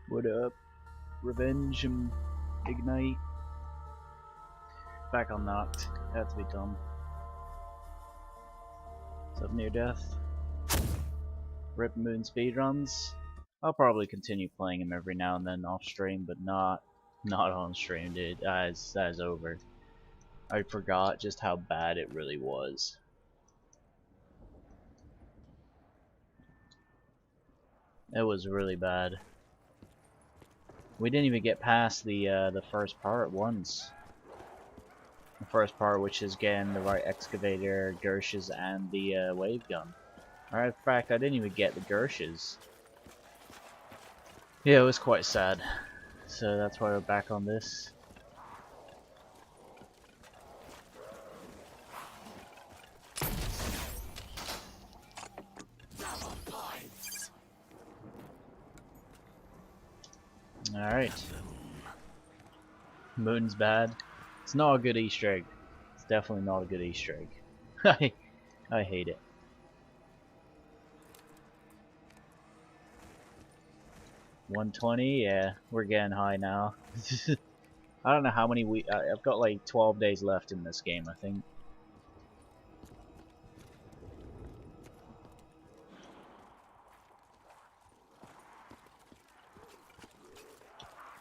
What up? Revenge and Ignite. Back on Nacht. Had to be done. What's up, Near Death? Rip Moon speedruns. I'll probably continue playing him every now and then off stream, but not on stream, dude. That is over. I forgot just how bad it really was. It was really bad. We didn't even get past the first part once. The first part, which is getting the right excavator, Gershes, and the wave gun. Alright, in fact, I didn't even get the Gershes. Yeah, it was quite sad. So that's why we're back on this. Alright. Moon's bad. It's not a good Easter egg. It's definitely not a good Easter egg. I hate it. $120, yeah, we're getting high now. I don't know how many I've got like 12 days left in this game, I think.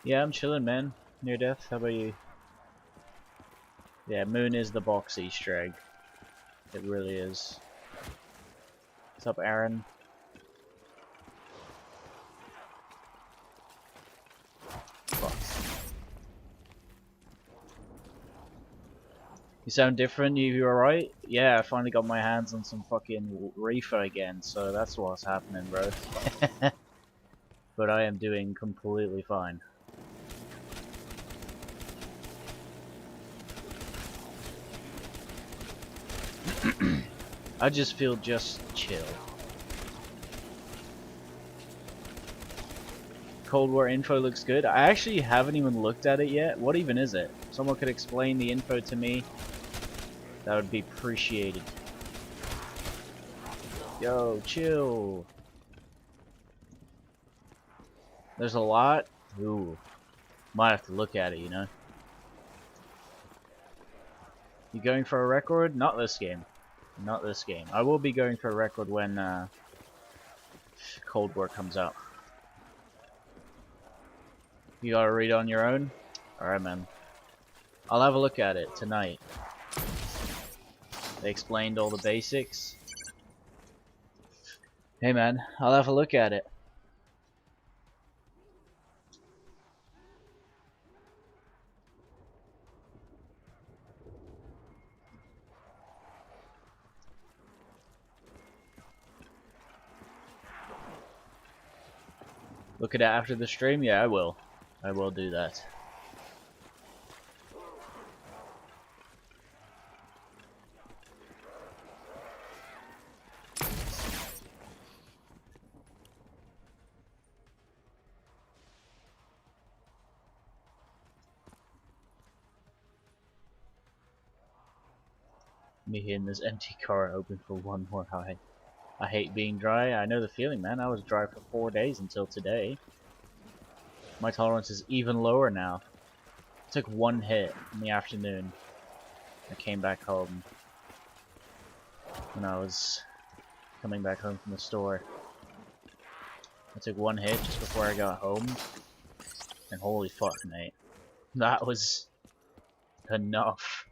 Yeah, I'm chilling, man. Near Death, how about you? Yeah, Moon is the box Easter egg. It really is. What's up, Aaron? Fuck. You sound different, you alright? Yeah, I finally got my hands on some fucking reefer again, so that's what's happening, bro. But I am doing completely fine. I just feel just chill. Cold War info looks good. I actually haven't even looked at it yet. What even is it? If someone could explain the info to me, that would be appreciated. Yo, chill. There's a lot. Ooh. Might have to look at it, you know. You going for a record? Not this game. Not this game. I will be going for a record when Cold War comes out. You gotta read on your own? Alright, man. I'll have a look at it tonight. They explained all the basics. Hey, man. I'll have a look at it. Look at it after the stream? Yeah, I will. I will do that. Me hitting this empty car open for one more high. I hate being dry. I know the feeling, man. I was dry for 4 days until today. My tolerance is even lower now. I took one hit in the afternoon. I came back home when I was coming back home from the store. I took one hit just before I got home, and holy fuck, mate. That was enough.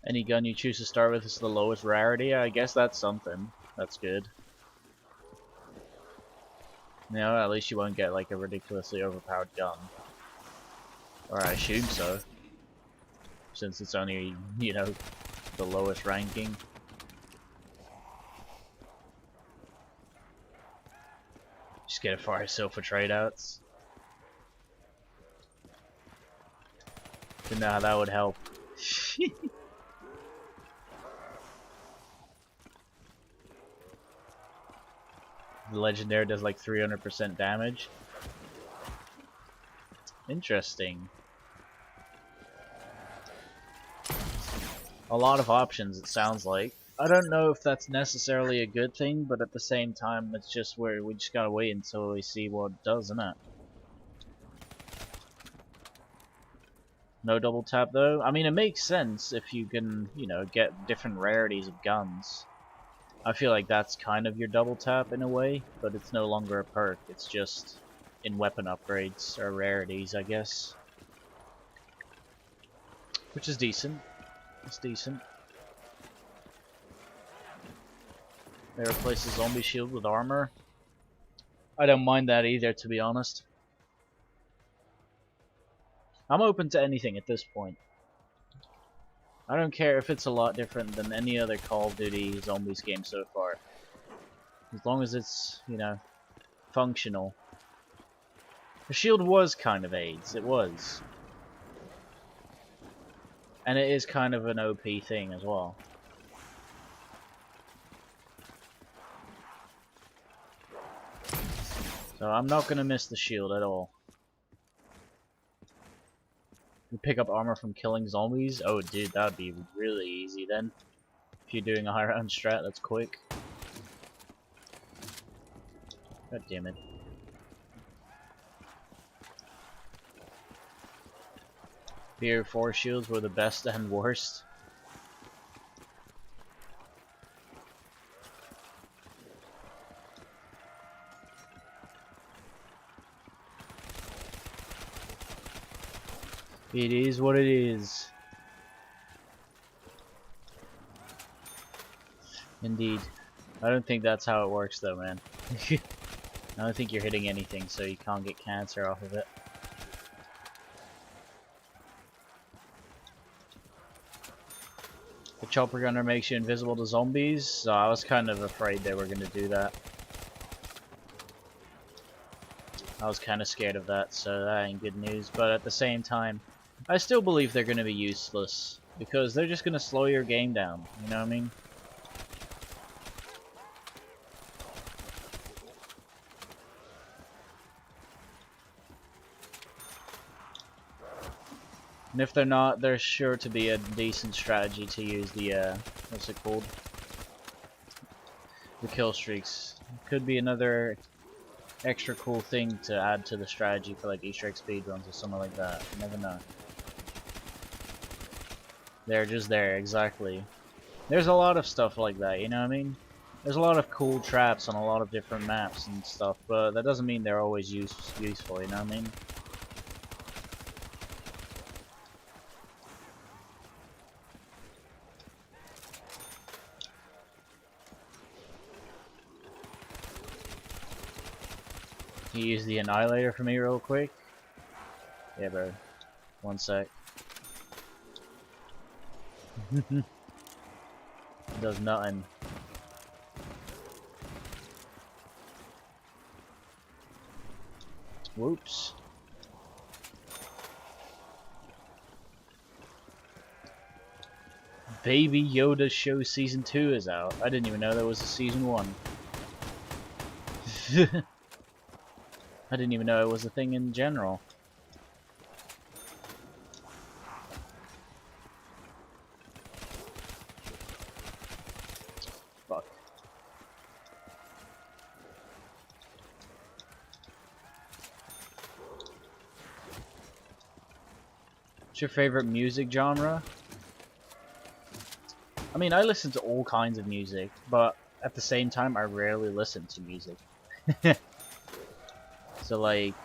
Any gun you choose to start with is the lowest rarity. I guess that's something. That's good. You know, at least you won't get like a ridiculously overpowered gun. Or I assume so. Since it's only, you know, the lowest ranking. Just get a fire sale for trade outs. Didn't know how that would help. The legendary does like 300% damage. Interesting. A lot of options, it sounds like. I don't know if that's necessarily a good thing, but at the same time, it's just where we just gotta wait until we see what it does, isn't it? No double tap though? I mean, it makes sense if you can, you know, get different rarities of guns. I feel like that's kind of your double tap in a way, but it's no longer a perk, it's just in weapon upgrades or rarities, I guess. Which is decent. It's decent. They replace the zombie shield with armor. I don't mind that either, to be honest. I'm open to anything at this point. I don't care if it's a lot different than any other Call of Duty Zombies game so far. As long as it's, you know, functional. The shield was kind of AIDS, it was. And it is kind of an OP thing as well. So I'm not gonna miss the shield at all. You pick up armor from killing zombies? Oh dude, that would be really easy then. If you're doing a high round strat that's quick. God damn it. BO3 shields were the best and worst. It is what it is. Indeed. I don't think that's how it works though, man. I don't think you're hitting anything, so you can't get cancer off of it. The chopper gunner makes you invisible to zombies, so I was kind of afraid they were going to do that. I was kind of scared of that, so that ain't good news. But at the same time, I still believe they're going to be useless, because they're just going to slow your game down, you know what I mean? And if they're not, there's sure to be a decent strategy to use the, what's it called? The kill streaks. Could be another extra cool thing to add to the strategy for like Easter egg speedruns or something like that. You never know. They're just there, exactly. There's a lot of stuff like that, you know what I mean? There's a lot of cool traps on a lot of different maps and stuff, but that doesn't mean they're always useful, you know what I mean? Can you use the annihilator for me real quick? Yeah, bro. One sec. It does nothing. Whoops. Baby Yoda Show Season 2 is out. I didn't even know there was a Season 1. I didn't even know it was a thing in general. Fuck. What's your favorite music genre? I mean, I listen to all kinds of music, but at the same time, I rarely listen to music. So like,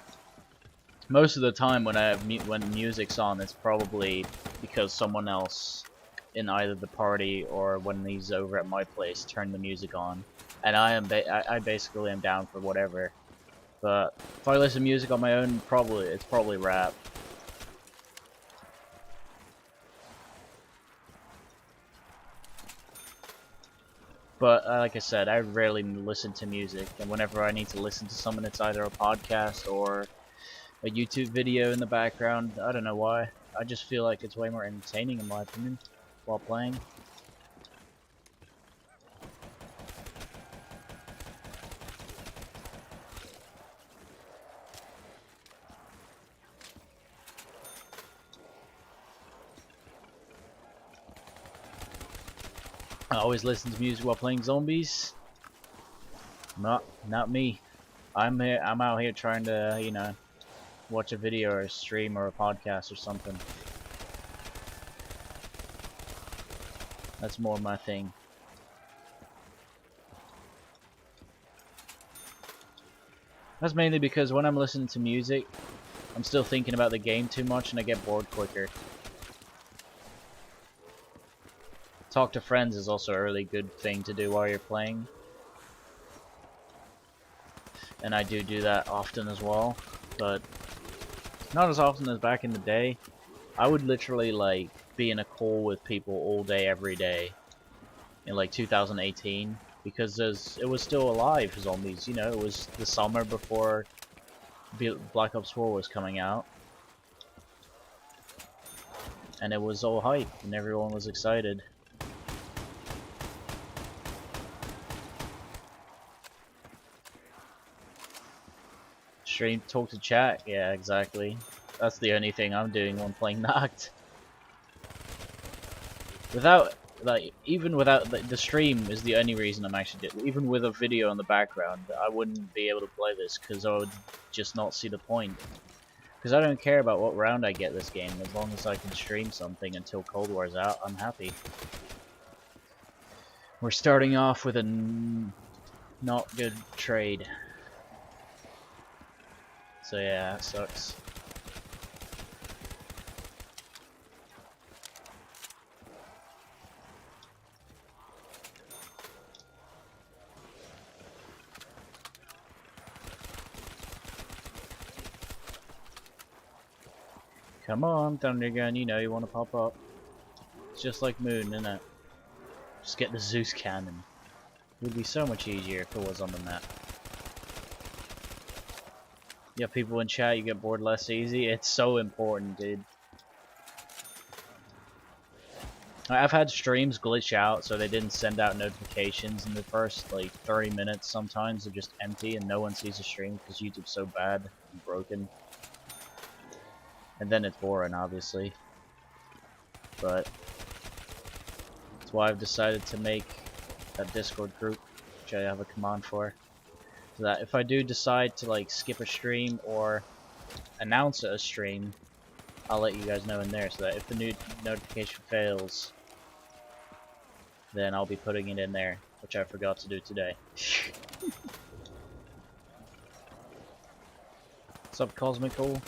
most of the time when when music's on, it's probably because someone else in either the party or when he's over at my place turned the music on, and I basically am down for whatever. But if I listen to music on my own, it's probably rap. But like I said, I rarely listen to music, and whenever I need to listen to someone, it's either a podcast or a YouTube video in the background. I don't know why. I just feel like it's way more entertaining in my opinion while playing. I always listen to music while playing zombies. Not me. I'm out here trying to, you know, watch a video or a stream or a podcast or something. That's more my thing. That's mainly because when I'm listening to music, I'm still thinking about the game too much and I get bored quicker. Talk to friends is also a really good thing to do while you're playing. And I do that often as well, but not as often as back in the day. I would literally like be in a call with people all day every day in like 2018 because it was still alive, zombies, you know, it was the summer before Black Ops 4 was coming out. And it was all hype and everyone was excited. Stream, talk to chat, yeah, exactly. That's the only thing I'm doing when playing Nacht. Without, like, even without the stream is the only reason I'm actually doing. Even with a video in the background, I wouldn't be able to play this because I would just not see the point. Because I don't care about what round I get this game, as long as I can stream something until Cold War's out, I'm happy. We're starting off with a not good trade. So yeah, that sucks. Come on, Thundergun, you know you want to pop up. It's just like Moon, isn't it? Just get the Zeus cannon. It would be so much easier if it was on the map. You have people in chat, you get bored less easy. It's so important, dude. I've had streams glitch out so they didn't send out notifications in the first like 30 minutes. Sometimes they're just empty and no one sees the stream because YouTube's so bad and broken. And then it's boring, obviously. But that's why I've decided to make that Discord group, which I have a command for. So that if I do decide to like skip a stream or announce a stream, I'll let you guys know in there, so that if the new notification fails, then I'll be putting it in there, which I forgot to do today. What's up, Cosmical?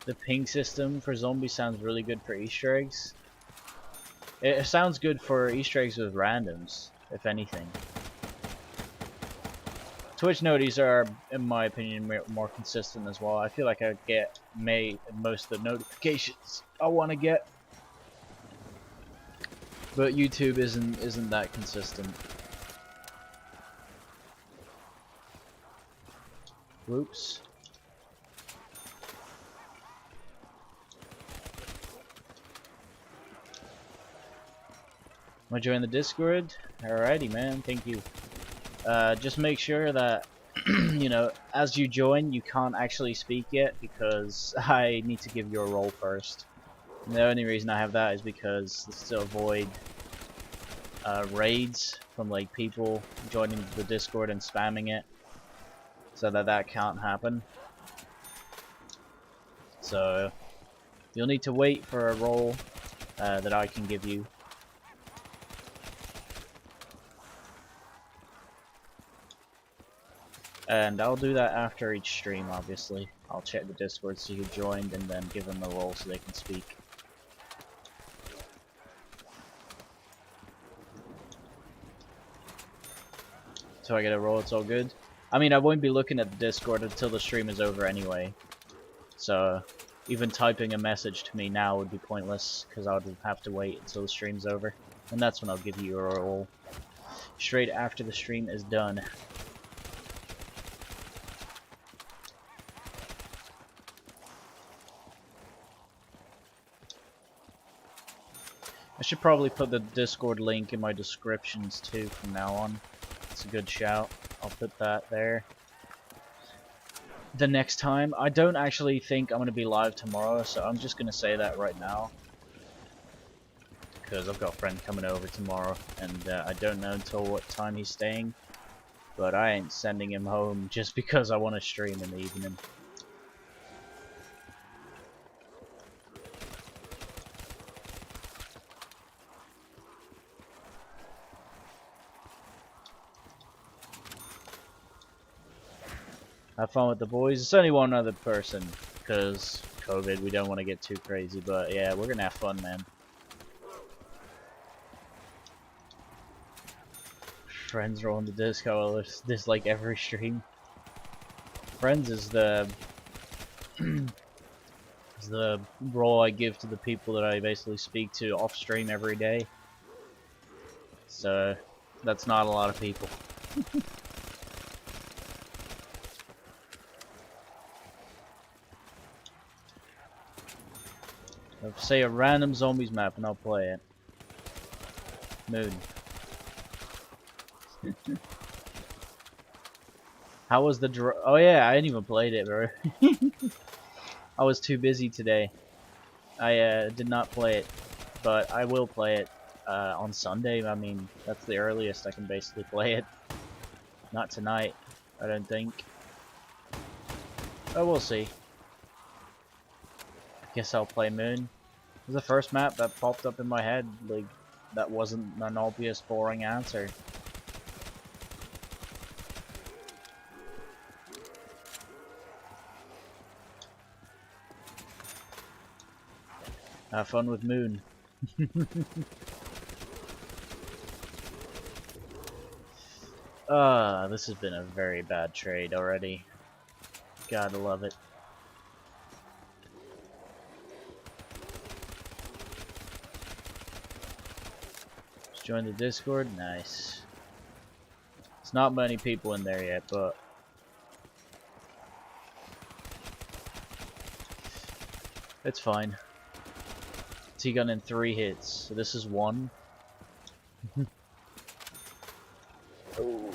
The ping system for zombies sounds really good for Easter eggs. It sounds good for Easter eggs with randoms, if anything. Twitch noties are, in my opinion, more consistent as well. I feel like I get most of the notifications I want to get, but YouTube isn't that consistent. Whoops. Want to join the Discord? Alrighty, man. Thank you. Just make sure that, you know, as you join, you can't actually speak yet because I need to give you a role first. And the only reason I have that is because it's to avoid raids from like people joining the Discord and spamming it, so that can't happen. So you'll need to wait for a role that I can give you. And I'll do that after each stream, obviously. I'll check the Discord, see who joined, and then give them a role so they can speak. So I get a role, it's all good. I mean, I won't be looking at the Discord until the stream is over anyway. So even typing a message to me now would be pointless, because I would have to wait until the stream's over. And that's when I'll give you a role. Straight after the stream is done. should probably put the Discord link in my descriptions too from now on. It's a good shout. I'll put that there. The next time, I don't actually think I'm going to be live tomorrow, so I'm just going to say that right now. Because I've got a friend coming over tomorrow, and I don't know until what time he's staying. But I ain't sending him home just because I want to stream in the evening. Have fun with the boys. It's only one other person, because COVID, we don't want to get too crazy, but yeah, we're gonna have fun, man. Friends are on the Disco, this like every stream. Friends is the is the role I give to the people that I basically speak to off stream every day. So that's not a lot of people. Say a random zombies map and I'll play it. Moon. How was the oh yeah, I didn't even played it, bro. I was too busy today. I did not play it, but I will play it on Sunday. I mean, that's the earliest I can basically play it. Not tonight, I don't think. Oh, we'll see. Guess I'll play Moon. It was the first map that popped up in my head. Like, that wasn't an obvious, boring answer. Have fun with Moon. This has been a very bad trade already. Gotta love it. Just join the Discord. Nice. It's not many people in there yet, but it's fine. T-gun in 3 hits, so this is 1. Oh.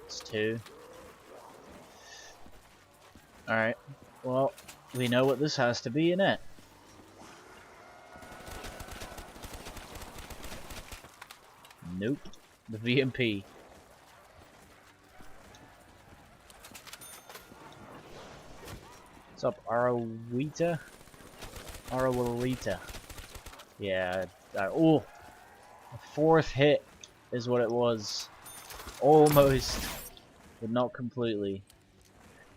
It's 2. Alright, well, we know what this has to be, innit? Nope. The VMP. What's up, Arawita? Arawita. Yeah, oh! A 4th hit is what it was. Almost, but not completely.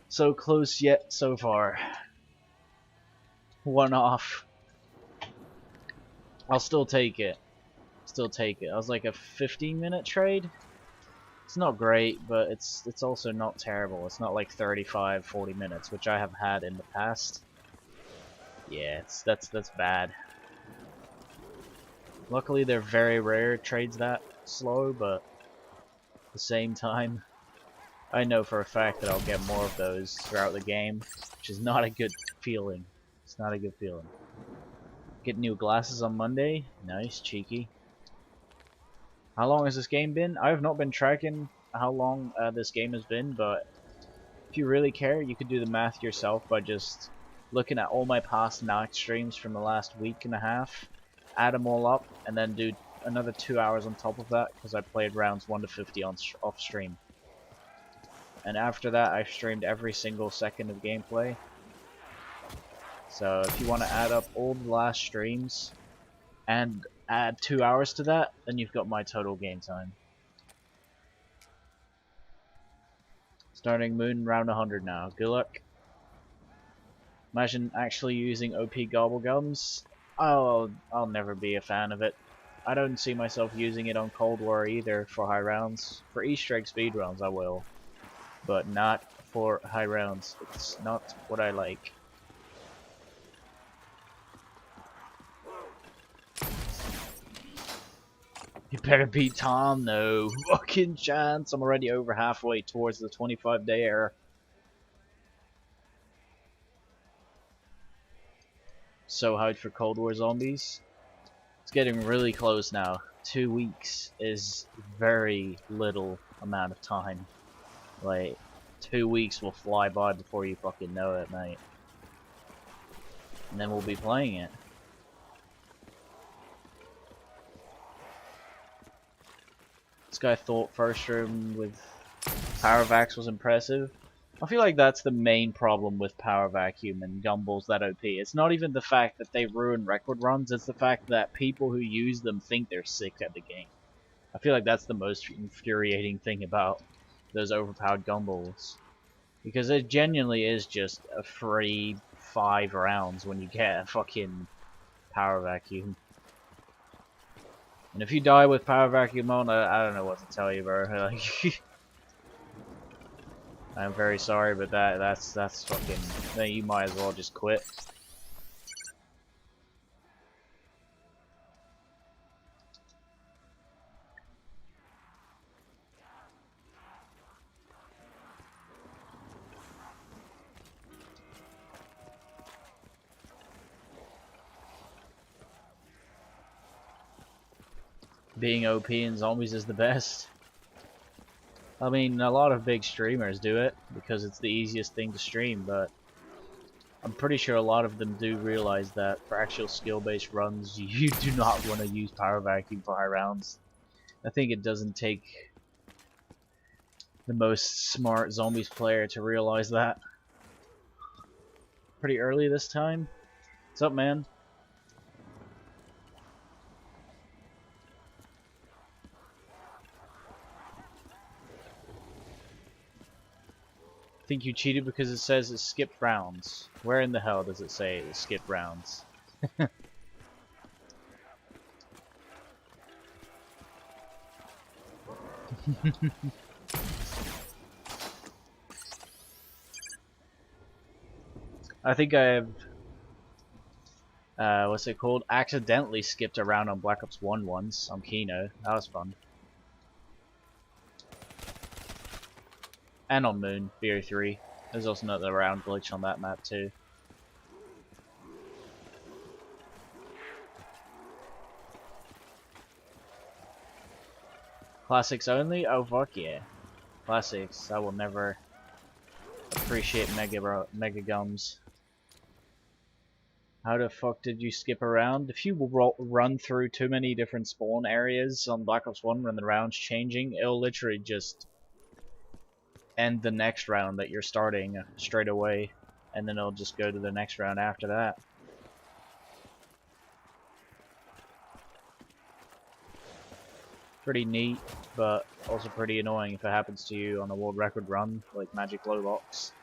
So close yet so far. 1 off. I'll still take it. Still take it. I was like a 15-minute trade. It's not great, but it's also not terrible. It's not like 35, 40 minutes, which I have had in the past. Yeah, that's bad. Luckily, they're very rare trades that slow, but at the same time, I know for a fact that I'll get more of those throughout the game, which is not a good feeling. It's not a good feeling. Get new glasses on Monday. Nice, cheeky. How long has this game been? I have not been tracking how long this game has been, but if you really care, you could do the math yourself by just looking at all my past Nacht streams from the last week and a half, add them all up, and then do another 2 hours on top of that, because I played rounds 1 to 50 off stream. And after that, I streamed every single second of gameplay. So if you want to add up all the last streams and add 2 hours to that, then you've got my total game time. Starting Moon round 100 now. Good luck. Imagine actually using OP Gobblegums. I'll never be a fan of it. I don't see myself using it on Cold War either for high rounds. For Easter egg speed rounds I will, but not for high rounds. It's not what I like. You better beat Tom, no fucking chance. I'm already over halfway towards the 25-day era. So hyped for Cold War Zombies. It's getting really close now. 2 weeks is very little amount of time. Like, 2 weeks will fly by before you fucking know it, mate. And then we'll be playing it. This guy thought first room with Power Vax was impressive. I feel like that's the main problem with Power Vacuum and Gumball's that OP. It's not even the fact that they ruin record runs, it's the fact that people who use them think they're sick at the game. I feel like that's the most infuriating thing about those overpowered Gumballs. Because it genuinely is just a free 5 rounds when you get a fucking Power Vacuum. And if you die with Power Vacuum on, I don't know what to tell you, bro. Like, I'm very sorry, but that's fucking. Then you might as well just quit. Being OP in zombies is the best. I mean, a lot of big streamers do it because it's the easiest thing to stream, but I'm pretty sure a lot of them do realize that for actual skill-based runs, you do not want to use Power Vacuum for high rounds. I think it doesn't take the most smart zombies player to realize that. Pretty early this time. What's up, man? Think you cheated because it says it skipped rounds. Where in the hell does it say it skipped rounds? I think I've what's it called? Accidentally skipped a round on Black Ops 1 once on Kino. That was fun. And on Moon, BO3. There's also another round glitch on that map too. Classics only? Oh fuck yeah. Classics. I will never appreciate Mega Gums. How the fuck did you skip around? If you run through too many different spawn areas on Black Ops 1 when the round's changing, it'll literally just end the next round that you're starting straight away, and then it'll just go to the next round after that. Pretty neat, but also pretty annoying if it happens to you on a world record run, like Magic Low Locks.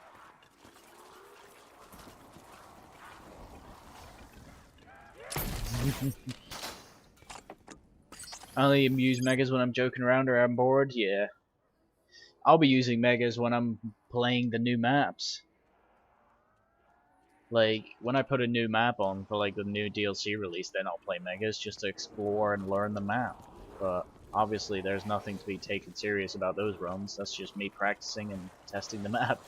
I only use megas when I'm joking around or I'm bored. Yeah, I'll be using megas when I'm playing the new maps. Like when I put a new map on for like the new DLC release, then I'll play megas just to explore and learn the map. But obviously, there's nothing to be taken serious about those runs. That's just me practicing and testing the map.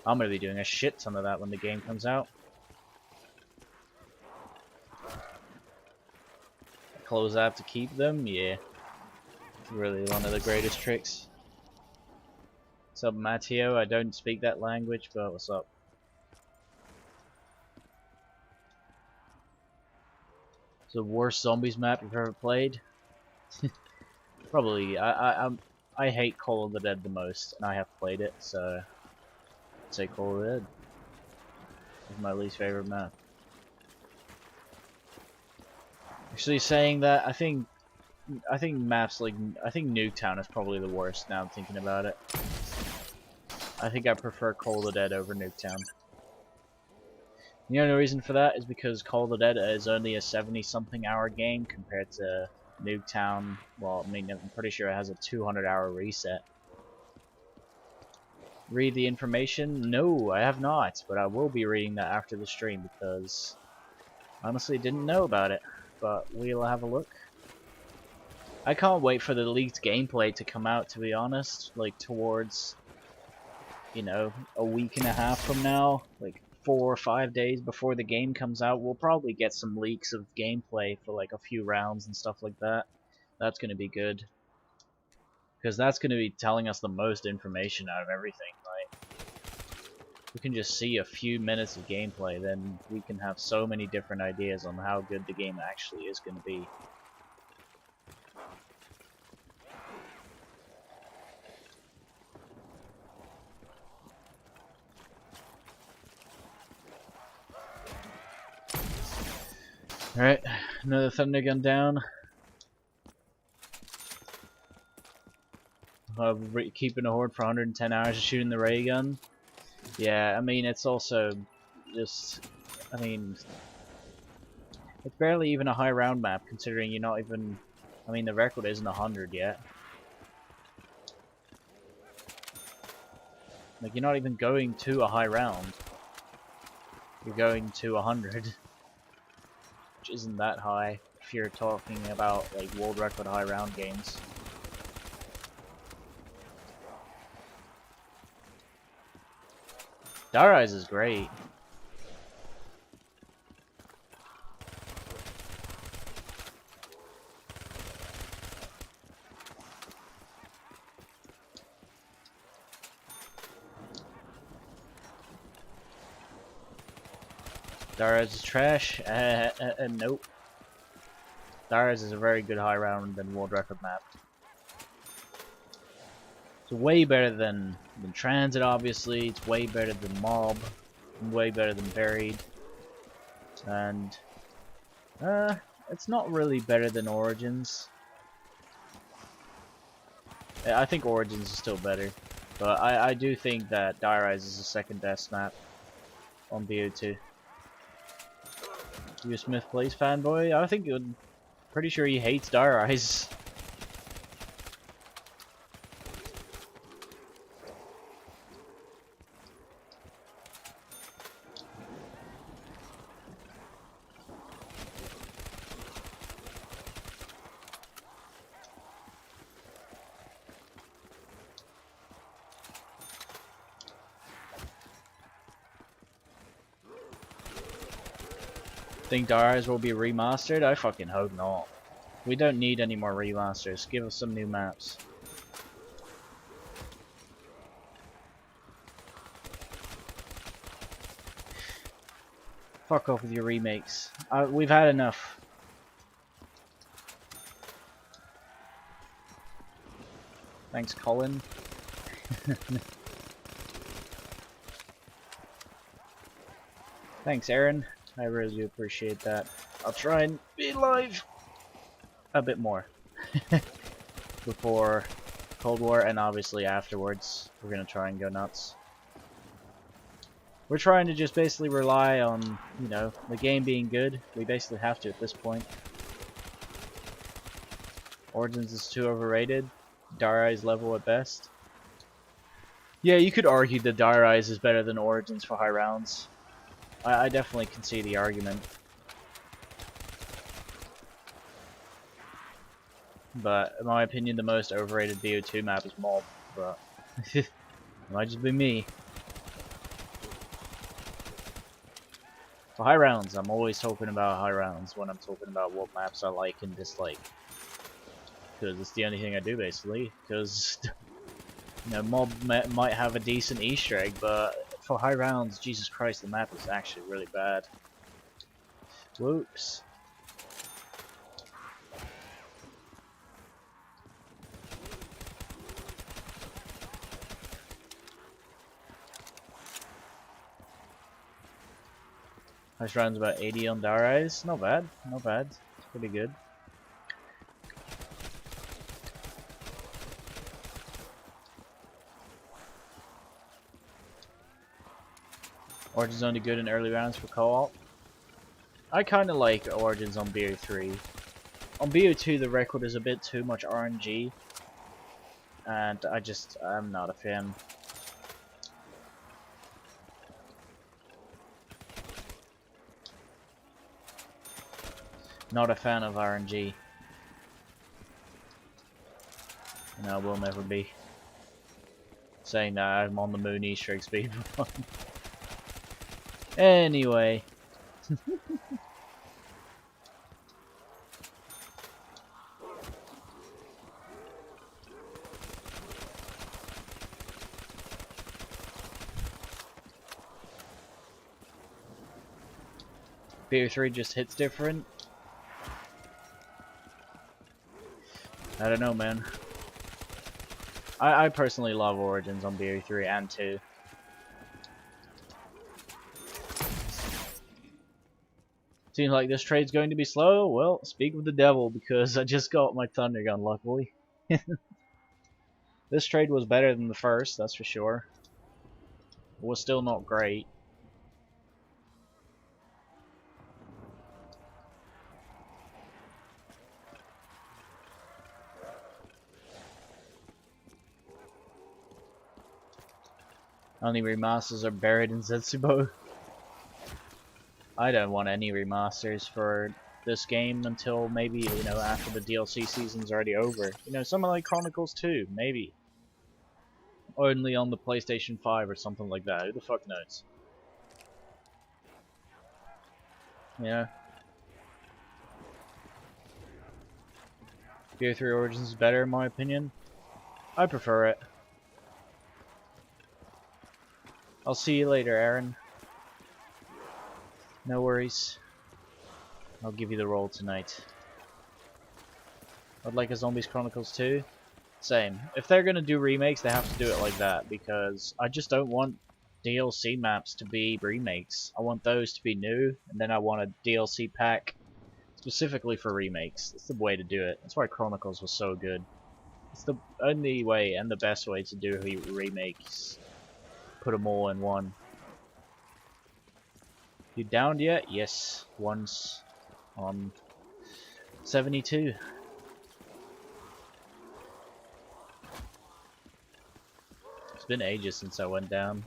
I'm gonna be doing a shit ton of that when the game comes out. Close app to keep them? Yeah. It's really one of the greatest tricks. What's up, Matteo? I don't speak that language, but what's up? It's the worst zombies map you've ever played? Probably. I hate Call of the Dead the most, and I have played it, so I'd say Call of the Dead is my least favorite map. Actually, saying that, I think maps like Nuketown is probably the worst. Now I'm thinking about it. I think I prefer Call of the Dead over Nuketown. The only reason for that is because Call of the Dead is only a 70-something hour game compared to Nuketown. Well, I mean, I'm pretty sure it has a 200-hour reset. Read the information? No, I have not, but I will be reading that after the stream because honestly didn't know about it. But we'll have a look. I can't wait for the leaked gameplay to come out, to be honest. Like towards, you know, a week and a half from now. Like 4 or 5 days before the game comes out, we'll probably get some leaks of gameplay for like a few rounds and stuff like that. That's going to be good, because that's going to be telling us the most information out of everything. Like, we can just see a few minutes of gameplay, then we can have so many different ideas on how good the game actually is going to be. Alright, another thunder gun down. Keeping a horde for 110 hours of shooting the ray gun. Yeah, I mean, it's also just, I mean, it's barely even a high round map, considering you're not even, I mean, the record isn't 100 yet. Like, you're not even going to a high round. You're going to 100. Which isn't that high, if you're talking about, like, world record high round games. Darius is great. Darius is trash. Nope. Darius is a very good high round than world record map. It's way better than Transit, obviously. It's way better than Mob. Way better than Buried. And it's not really better than Origins. I think Origins is still better, but I do think that Darius is the second best map on BO2. You a Smith Place fanboy? I think you're pretty sure he hates Darius. Think Darius will be remastered? I fucking hope not. We don't need any more remasters. Give us some new maps. Fuck off with your remakes. We've had enough. Thanks, Colin. Thanks, Aaron. I really do appreciate that. I'll try and be live a bit more before Cold War, and obviously afterwards we're gonna try and go nuts. We're trying to just basically rely on, you know, the game being good. We basically have to at this point. Origins is too overrated. Darius level at best. Yeah, you could argue that Darius is better than Origins for high rounds. I definitely can see the argument. But in my opinion, the most overrated BO2 map is Mob. But it might just be me. For high rounds, I'm always talking about high rounds when I'm talking about what maps I like and dislike. Because it's the only thing I do, basically. Because, you know, Mob might have a decent Easter egg, but for high rounds, Jesus Christ, the map is actually really bad. Whoops. Nice rounds about 80 on Darius. Not bad, not bad. It's pretty good. Origins only good in early rounds for co-op. I kind of like Origins on BO3. On BO2 the record is a bit too much RNG, and I'm not a fan. Not a fan of RNG. And I will never be. Saying that I'm on the moon Easter egg speed. Anyway. BO3 just hits different. I don't know, man. I personally love Origins on BO3 and 2. Seems like this trade's going to be slow. Well, speak with the devil, because I just got my Thunder Gun, luckily. This trade was better than the first, that's for sure. It was still not great. Only remasters are buried in Zetsubo. I don't want any remasters for this game until maybe, you know, after the DLC season's already over. You know, something like Chronicles 2, maybe. Only on the PlayStation 5 or something like that. Who the fuck knows? Yeah. BO3 Origins is better in my opinion. I prefer it. I'll see you later, Aaron. No worries. I'll give you the role tonight. I'd like a Zombies Chronicles 2. Same. If they're gonna do remakes, they have to do it like that, because I just don't want DLC maps to be remakes. I want those to be new, and then I want a DLC pack specifically for remakes. It's the way to do it. That's why Chronicles was so good. It's the only way and the best way to do remakes. Put them all in one. You downed yet? Yes, once on 72. It's been ages since I went down.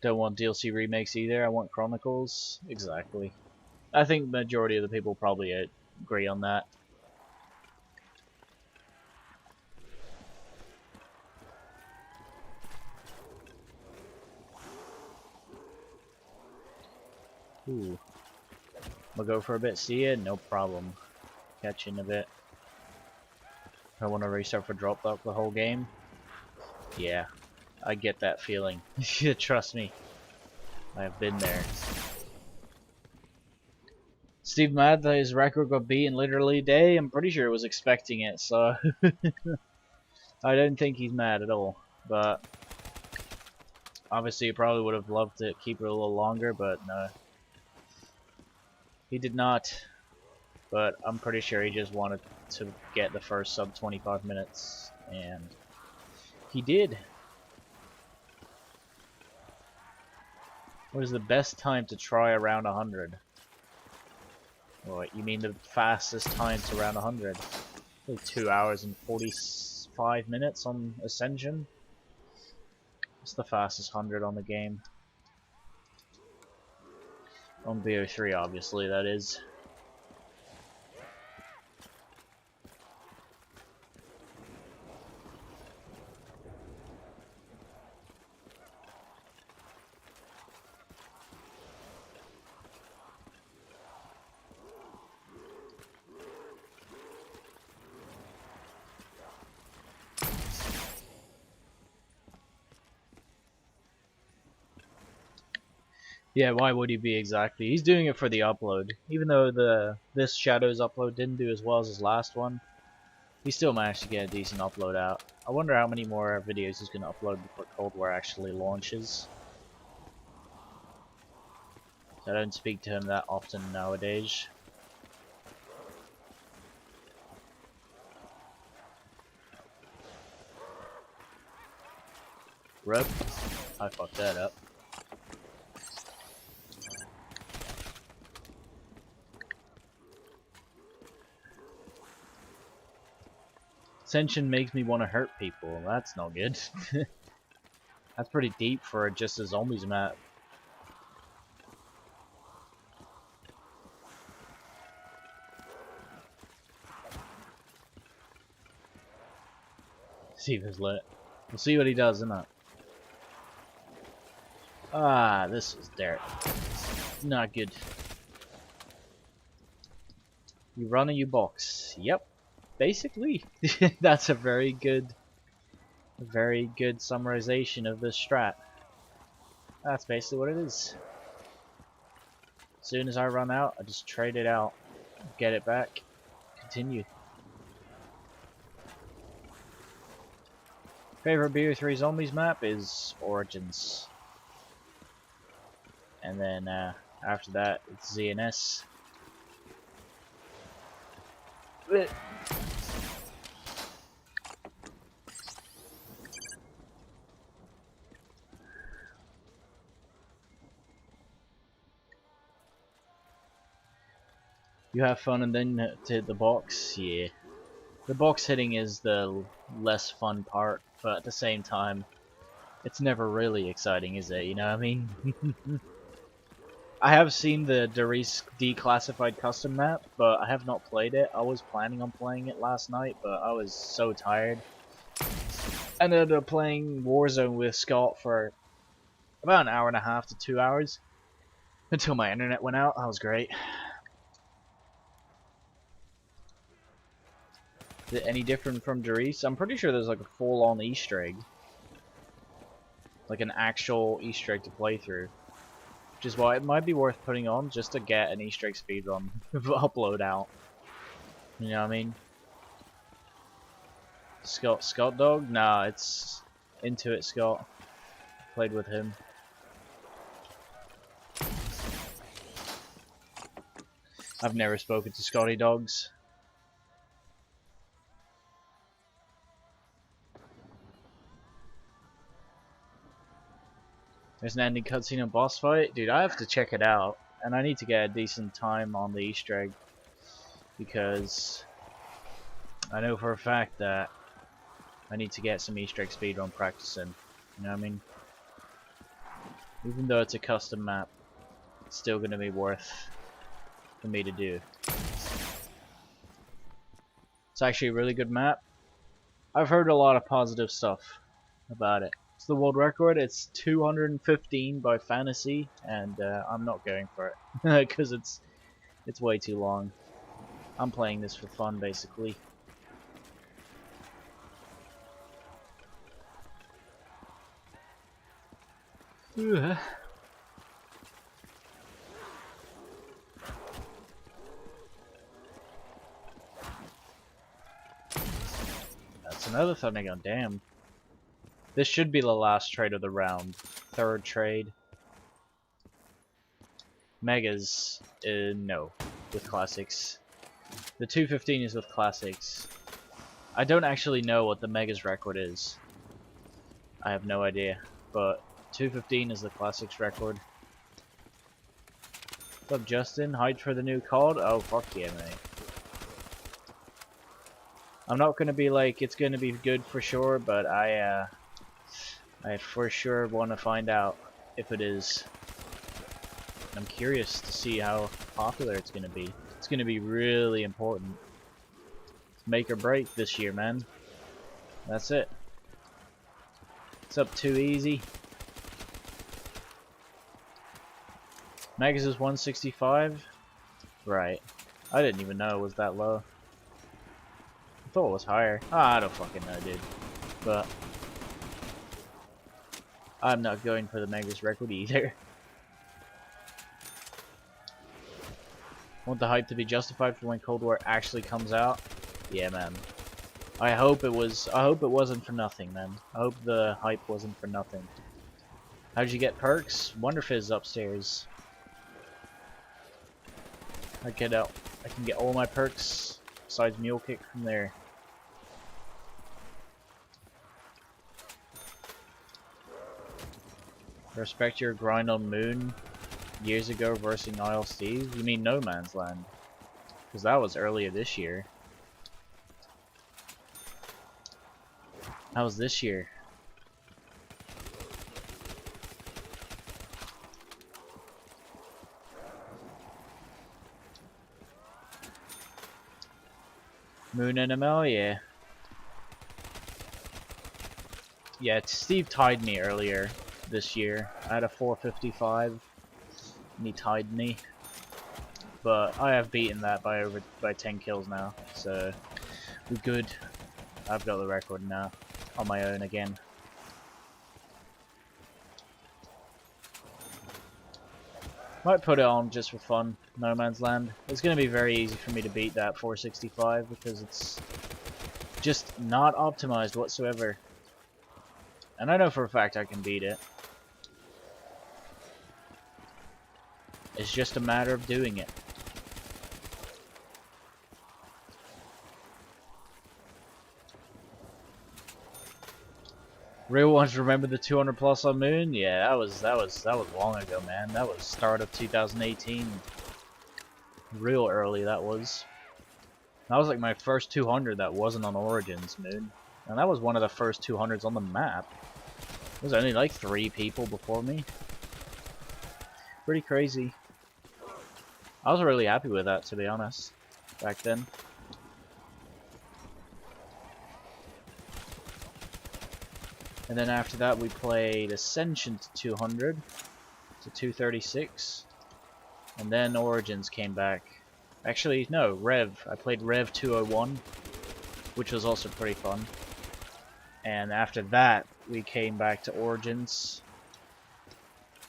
Don't want DLC remakes either, I want Chronicles. Exactly. I think the majority of the people probably agree on that. Ooh. I'll go for a bit, see ya? No problem. Catch you in a bit. I want to restart for drop lock the whole game. Yeah, I get that feeling. Trust me. I have been there. Steve mad that his record got beat in literally a day? I'm pretty sure he was expecting it, so I don't think he's mad at all. But obviously he probably would have loved to keep it a little longer, but no. He did not. But I'm pretty sure he just wanted to get the first sub 25 minutes, and he did. What is the best time to try around 100? What, you mean the fastest time to around 100? Like 2 hours and 45 minutes on Ascension? It's the fastest 100 on the game. On BO3 obviously, that is. Yeah, why would he be exactly? He's doing it for the upload. Even though this Shadows upload didn't do as well as his last one, he still managed to get a decent upload out. I wonder how many more videos he's going to upload before Cold War actually launches. I don't speak to him that often nowadays. Rip. I fucked that up. Ascension makes me want to hurt people. That's not good. That's pretty deep for just a zombies map. See if it's lit. We'll see what he does, innit? Ah, this is dirt. Not good. You run or you box. Yep. Basically. That's a very good summarization of this strat. That's basically what it is. As soon as I run out, I just trade it out, get it back, continue. Favorite BO3 Zombies map is Origins. And then after that, it's ZNS. You have fun and then to hit the box? Yeah. The box hitting is the less fun part, but at the same time, it's never really exciting, is it? You know what I mean? I have seen the Darius declassified custom map, but I have not played it. I was planning on playing it last night, but I was so tired. I ended up playing Warzone with Scott for about an hour and a half to 2 hours until my internet went out. That was great. Is it any different from Darius? I'm pretty sure there's like a full-on Easter egg. Like an actual Easter egg to play through. Which is why it might be worth putting on just to get an Easter egg speedrun upload out. You know what I mean? Scott Dog? Nah, it's Into It Scott. Played with him. I've never spoken to Scotty Dogs. There's an ending cutscene and boss fight? Dude, I have to check it out. And I need to get a decent time on the Easter egg. Because I know for a fact that I need to get some Easter egg speedrun practicing. You know what I mean? Even though it's a custom map, it's still going to be worth for me to do. It's actually a really good map. I've heard a lot of positive stuff about it. It's the world record. It's 215 by Fantasy, and I'm not going for it because it's way too long. I'm playing this for fun, basically. That's another thumbnail gun. Damn. This should be the last trade of the round. Third trade. Megas, no, with classics. The 215 is with classics. I don't actually know what the Megas record is. I have no idea, but 215 is the classics record. What's up, Justin? Hyped for the new COD? Oh, fuck yeah, mate. I'm not gonna be like, it's gonna be good for sure, but I for sure want to find out if it is. I'm curious to see how popular it's gonna be. It's gonna be really important. It's make or break this year, man. That's it. It's up too easy. Megas is 165? Right. I didn't even know it was that low. I thought it was higher. I don't fucking know, dude. But I'm not going for the Megas record either. Want the hype to be justified for when Cold War actually comes out? Yeah, man. I hope it wasn't for nothing, man. I hope the hype wasn't for nothing. How'd you get perks? Wonder Fizz upstairs. I can get all my perks besides Mule Kick from there. Respect your grind on Moon years ago versus Isle Steve? You mean No Man's Land? Because that was earlier this year. How was this year? Moon NML, yeah. Yeah, Steve tied me earlier. this year. I had a 455, and he tied me. But I have beaten that by 10 kills now, so we're good. I've got the record now, on my own again. Might put it on just for fun, No Man's Land. It's going to be very easy for me to beat that 465 because it's just not optimized whatsoever. And I know for a fact I can beat it. It's just a matter of doing it. Real ones remember the 200 plus on Moon? Yeah, that was long ago, man. That was start of 2018. Real early that was. That was like my first 200 that wasn't on Origins Moon. And that was one of the first 200s on the map. There's only like 3 people before me. Pretty crazy. I was really happy with that, to be honest, back then. And then after that we played Ascension to 200 to 236. And then Origins came back. Actually, no, Rev. I played Rev 201, which was also pretty fun. And after that, we came back to Origins.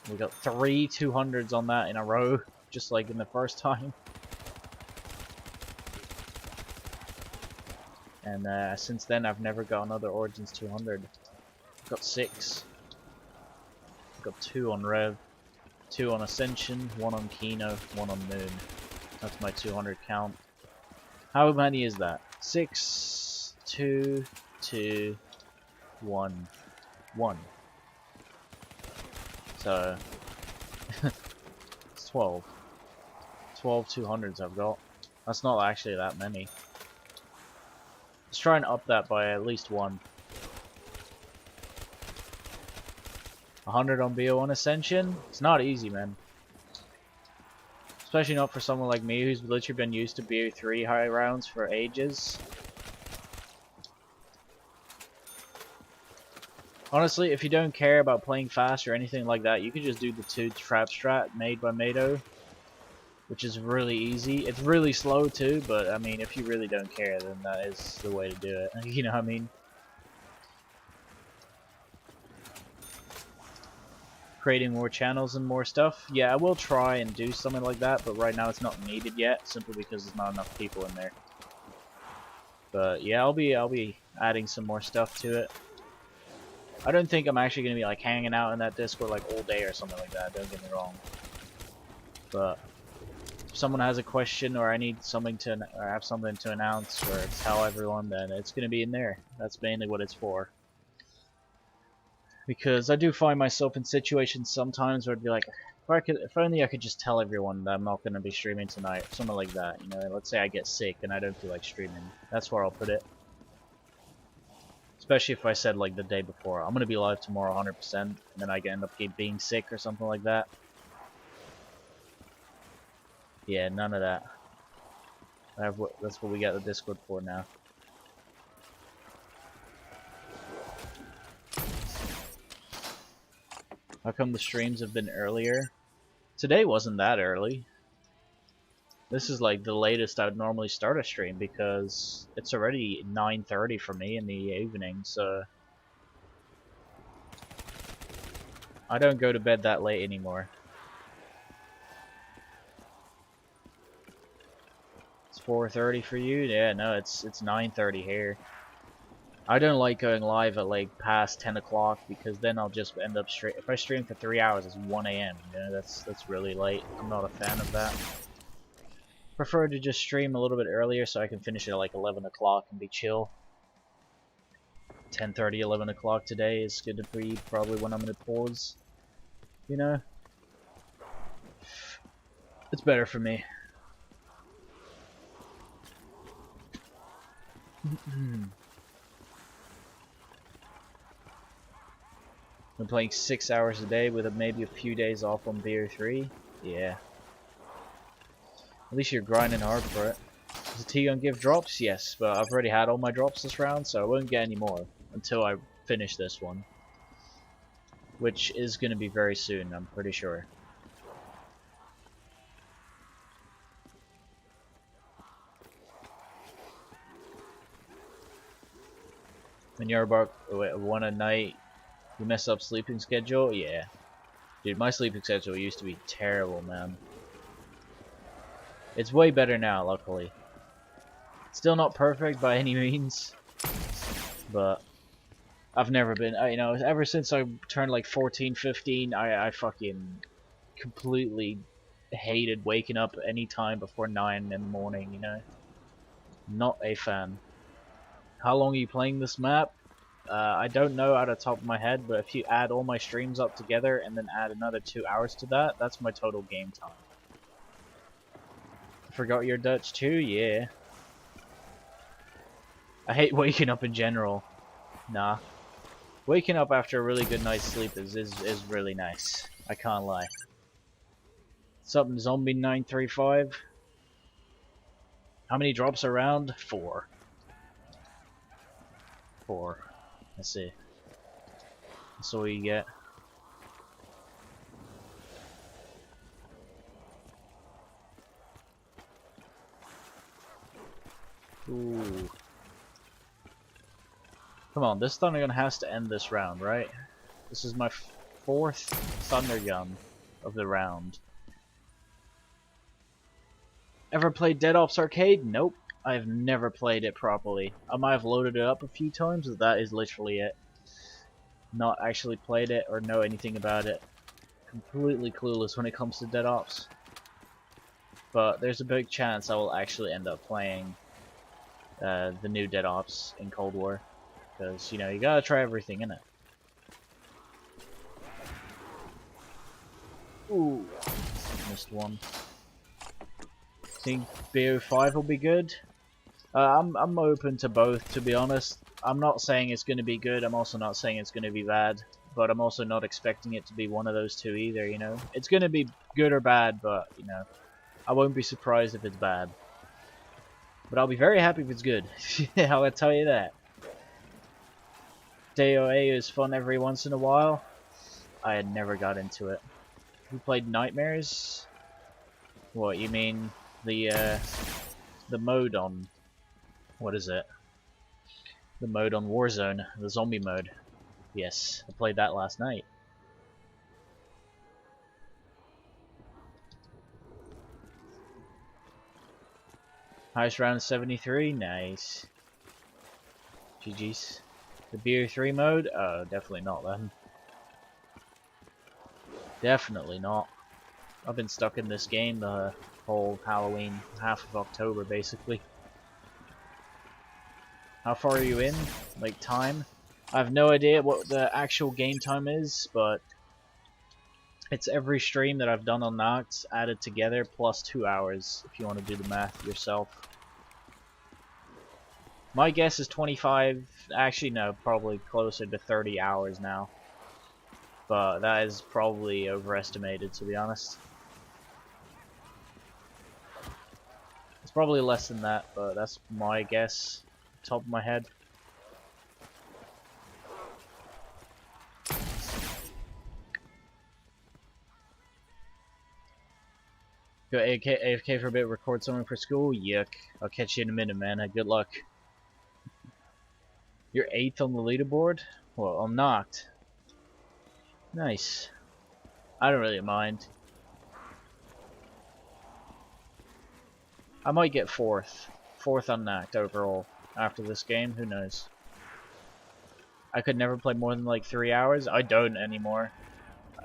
We got 3 200s on that in a row, just like in the first time. And since then, I've never got another Origins 200. I've got 6. I've got 2 on Rev, 2 on Ascension, 1 on Kino, 1 on Moon. That's my 200 count. How many is that? 6, 2, 2, 1, 1. So, it's 12. 12 200s I've got. That's not actually that many. Let's try and up that by at least 1. 100 on BO1 Ascension? It's not easy, man. Especially not for someone like me who's literally been used to BO3 high rounds for ages. Honestly, if you don't care about playing fast or anything like that, you could just do the 2 trap strat made by Mado, which is really easy. It's really slow too, but I mean, if you really don't care, then that is the way to do it. You know what I mean? Creating more channels and more stuff. Yeah, I will try and do something like that, but right now it's not needed yet, simply because there's not enough people in there. But yeah, I'll be adding some more stuff to it. I don't think I'm actually gonna be like hanging out in that Discord like all day or something like that. Don't get me wrong. But if someone has a question or I need something to or have something to announce or tell everyone, then it's gonna be in there. That's mainly what it's for. Because I do find myself in situations sometimes where I'd be like, if only I could just tell everyone that I'm not gonna be streaming tonight, or something like that. You know, let's say I get sick and I don't feel like streaming. That's where I'll put it. Especially if I said like the day before, I'm gonna be live tomorrow 100%, and then I end up being sick or something like that. Yeah, none of that. That's what we got the Discord for now. How come the streams have been earlier? Today wasn't that early. This is like the latest I would normally start a stream because it's already 9:30 for me in the evening, so I don't go to bed that late anymore. It's 4:30 for you? Yeah, no, it's 9:30 here. I don't like going live at like past 10 o'clock because then I'll just end up straight. If I stream for 3 hours, it's 1 AM. You know, that's really late. I'm not a fan of that. Prefer to just stream a little bit earlier so I can finish it at like 11 o'clock and be chill. 10:30, 11 o'clock today is going to be probably when I'm going to pause. You know? It's better for me. I'm playing 6 hours a day with maybe a few days off on BO3. Yeah. At least you're grinding hard for it. Does the T-Gun give drops? Yes, but I've already had all my drops this round, so I won't get any more until I finish this one. which is going to be very soon, I'm pretty sure. When you're about 1 a night, you mess up sleeping schedule? Yeah. Dude, my sleeping schedule used to be terrible, man. It's way better now, luckily. Still not perfect by any means, but I've never been, you know, ever since I turned like 14, 15, I fucking completely hated waking up any time before 9 in the morning, you know? Not a fan. How long are you playing this map? I don't know out of the top of my head, but if you add all my streams up together and then add another 2 hours to that, that's my total game time. Forgot you're Dutch too? Yeah. I hate waking up in general. Nah. Waking up after a really good night's sleep is really nice. I can't lie. Something Zombie 935. How many drops around? 4. 4. Let's see. That's all you get. Ooh. Come on, this thunder gun has to end this round, right? This is my 4th thunder gun of the round. Ever played Dead Ops Arcade? Nope. I've never played it properly. I might have loaded it up a few times, but that is literally it. Not actually played it or know anything about it. Completely clueless when it comes to Dead Ops. But there's a big chance I will actually end up playing the new Dead Ops in Cold War. Because, you know, you gotta try everything, innit? Ooh. Missed one. Think BO3 will be good? I'm open to both, to be honest. I'm not saying it's going to be good, I'm also not saying it's going to be bad. But I'm also not expecting it to be one of those two either, you know? It's going to be good or bad, but, you know, I won't be surprised if it's bad. But I'll be very happy if it's good. I'll tell you that. DOA is fun every once in a while. I had never got into it. You played Nightmares? What, you mean the mode on... What is it? The mode on Warzone, the zombie mode. Yes, I played that last night. Highest round 73, nice. GG's. The BO3 mode? Oh, definitely not then. Definitely not. I've been stuck in this game the whole Halloween, half of October basically. How far are you in? Like time? I have no idea what the actual game time is, but it's every stream that I've done on Nacht added together plus 2 hours if you want to do the math yourself. My guess is 25, actually no, probably closer to 30 hours now. But that is probably overestimated, to be honest. It's probably less than that, but that's my guess, top of my head. Go AFK for a bit, record something for school? Yuck. I'll catch you in a minute, man. Good luck. You're 8th on the leaderboard? Well, I'm Nacht. Nice. I don't really mind. I might get 4th. 4th on Nacht overall. After this game, who knows. I could never play more than like 3 hours. I don't anymore.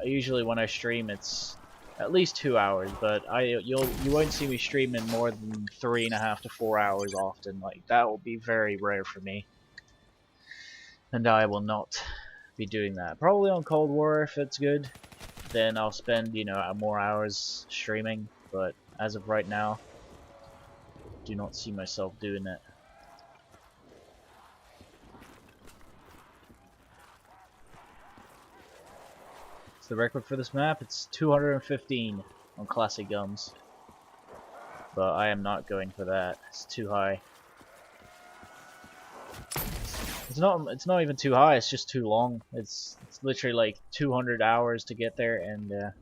Usually when I stream it's at least 2 hours, but you won't see me streaming more than 3.5 to 4 hours often. Like that will be very rare for me. And I will not be doing that. Probably on Cold War if it's good. Then I'll spend, you know, more hours streaming. But as of right now, do not see myself doing it. So the record for this map, it's 215 on classic guns. But I am not going for that. It's too high. It's not even too high. It's just too long. It's literally like 200 hours to get there, and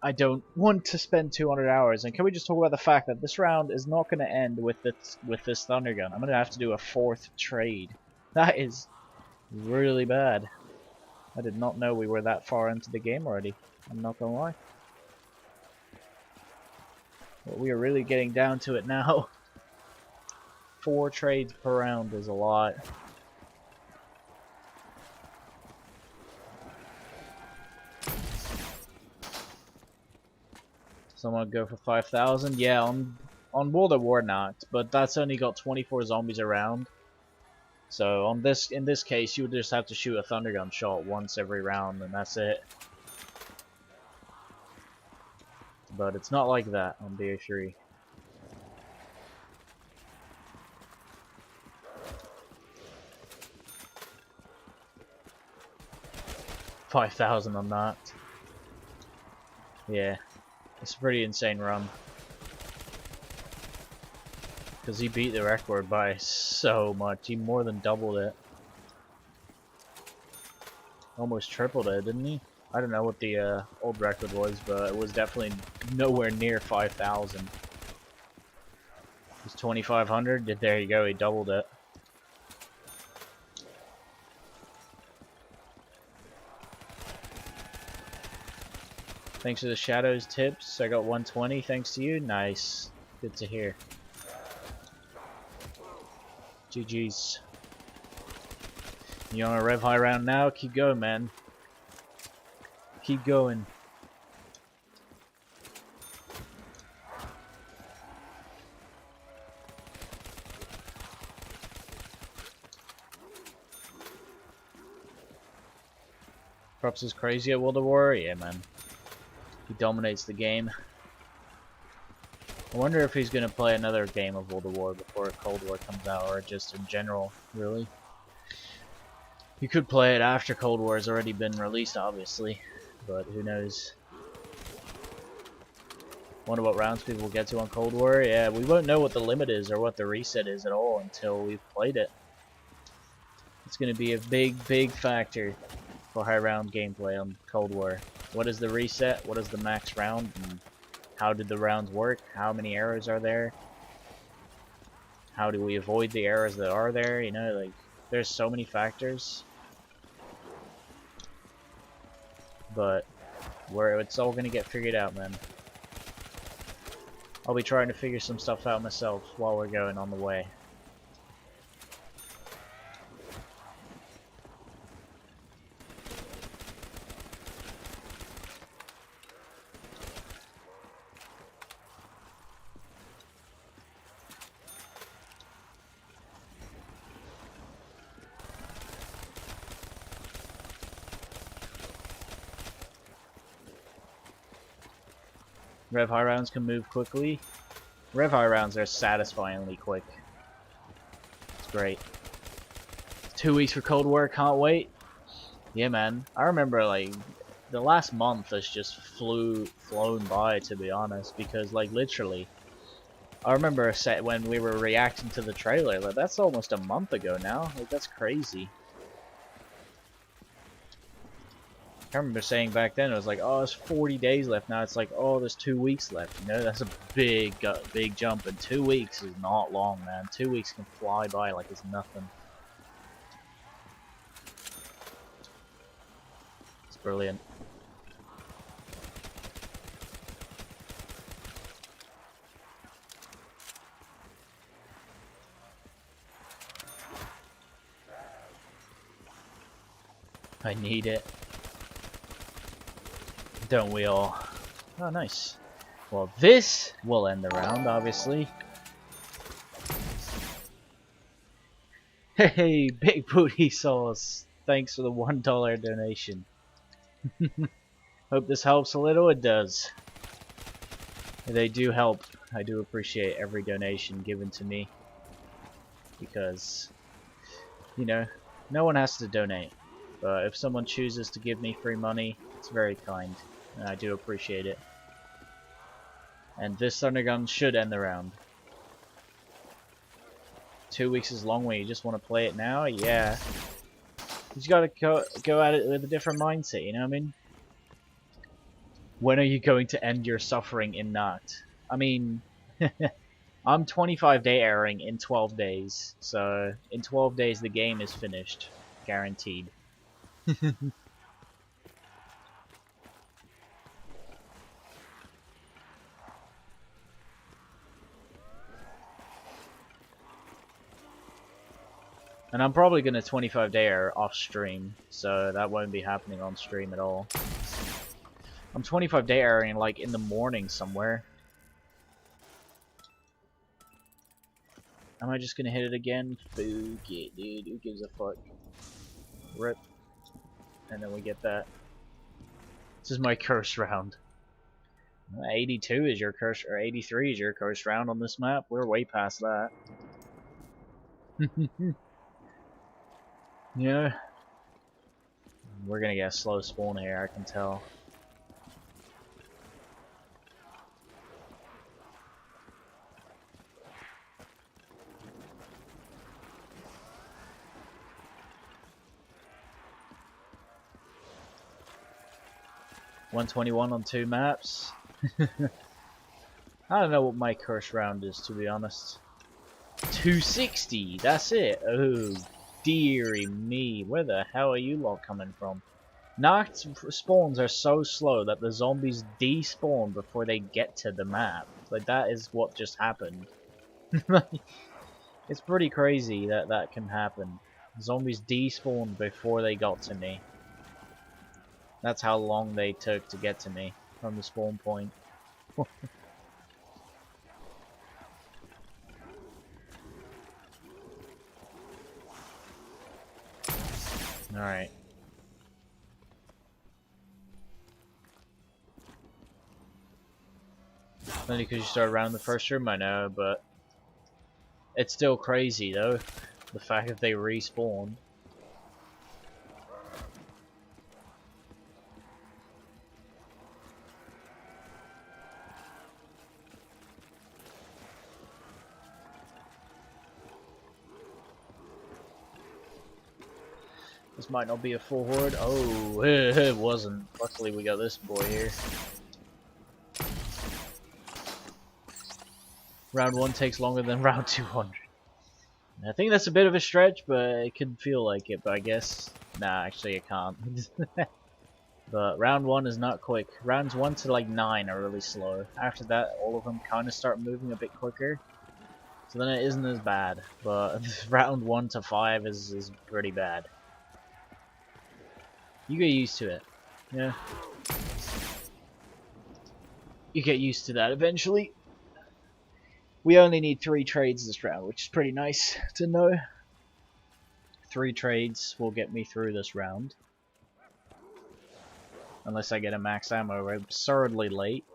I don't want to spend 200 hours. And can we just talk about the fact that this round is not going to end with this thunder gun? I'm going to have to do a 4th trade. That is really bad. I did not know we were that far into the game already. I'm not gonna lie. But we are really getting down to it now. 4 trades per round is a lot. Someone go for 5,000? Yeah, on World at War Nacht, but that's only got 24 zombies around. So in this case, you would just have to shoot a thundergun shot once every round, and that's it. But it's not like that on BO3. $5,000 on that. Yeah, it's a pretty insane run. Because he beat the record by so much. He more than doubled it. Almost tripled it, didn't he? I don't know what the old record was, but it was definitely nowhere near 5,000. It was 2,500. There you go, he doubled it. Thanks for the shadows tips. I got 120 thanks to you. Nice. Good to hear. GG's. You on a rev high round now? Keep going, man. Keep going. Props is crazy at World of War? Yeah, man. He dominates the game. I wonder if he's gonna play another game of World of War before Cold War comes out, or just in general, really. You could play it after Cold War has already been released, obviously, but who knows. Wonder what rounds people will get to on Cold War. Yeah, we won't know what the limit is or what the reset is at all until we've played it. It's gonna be a big factor for high round gameplay on Cold War. What is the reset? What is the max round? And how did the rounds work? How many arrows are there? How do we avoid the errors that are there? You know, like, there's so many factors. But it's all gonna get figured out, man. I'll be trying to figure some stuff out myself while we're going on the way. Rev high rounds can move quickly. Rev high rounds are satisfyingly quick. It's great. 2 weeks for Cold War, can't wait. Yeah, man. I remember, like, the last month has just flown by, to be honest, because, like, literally, I remember a set when we were reacting to the trailer. Like, that's almost a month ago now. Like, that's crazy. I remember saying back then, it was like, oh, there's 40 days left. Now it's like, oh, there's 2 weeks left. You know, that's a big jump. And 2 weeks is not long, man. 2 weeks can fly by like it's nothing. It's brilliant. I need it. Don't we all? Oh, nice. Well, this will end the round, obviously. Hey, Big Booty Sauce. Thanks for the $1 donation. Hope this helps a little. It does. They do help. I do appreciate every donation given to me. Because, you know, no one has to donate. But if someone chooses to give me free money, it's very kind. And I do appreciate it. And this Thundergun should end the round. 2 weeks is long when you just want to play it now. Yeah, you just gotta go at it with a different mindset. You know what I mean? When are you going to end your suffering in Nacht? I mean, I'm 25-day airing in 12 days, so in 12 days the game is finished, guaranteed. And I'm probably going to 25-day air off stream, so that won't be happening on stream at all. I'm 25-day airing like in the morning somewhere. Am I just going to hit it again? Fuck it, dude. Who gives a fuck? Rip. And then we get that. This is my curse round. 82 is your curse, or 83 is your curse round on this map. We're way past that. Yeah. We're gonna get a slow spawn here, I can tell. $121 on 2 maps. I don't know what my curse round is, to be honest. 260, that's it. Oh, dearie me. Where the hell are you lot coming from? Nacht spawns are so slow that the zombies despawn before they get to the map. Like, that is what just happened. It's pretty crazy that that can happen. Zombies despawned before they got to me. That's how long they took to get to me from the spawn point. Alright. Only because you started around the first room, I know, but it's still crazy though. The fact that they respawn. This might not be a full horde. Oh, it wasn't. Luckily we got this boy here. Round 1 takes longer than round 200. I think that's a bit of a stretch, but it could feel like it, but I guess... Nah, actually it can't. But round 1 is not quick. Rounds 1 to like 9 are really slow. After that, all of them kind of start moving a bit quicker. So then it isn't as bad. But round 1 to 5 is pretty bad. You get used to it. Yeah. You get used to that eventually. We only need 3 trades this round, which is pretty nice to know. 3 trades will get me through this round. Unless I get a max ammo. We're absurdly late.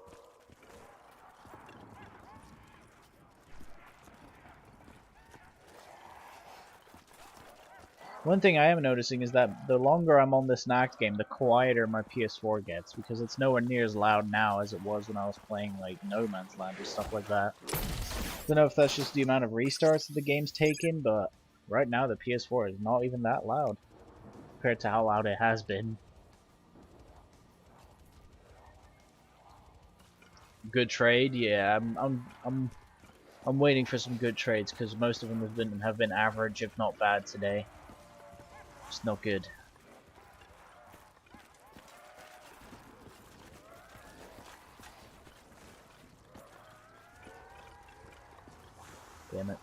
One thing I am noticing is that the longer I'm on this Nacht game, the quieter my PS4 gets, because it's nowhere near as loud now as it was when I was playing like No Man's Land or stuff like that. Don't know if that's just the amount of restarts that the game's taken, but right now the PS4 is not even that loud compared to how loud it has been. Good trade, yeah. I'm waiting for some good trades because most of them have been average, if not bad, today. It's not good. Damn it.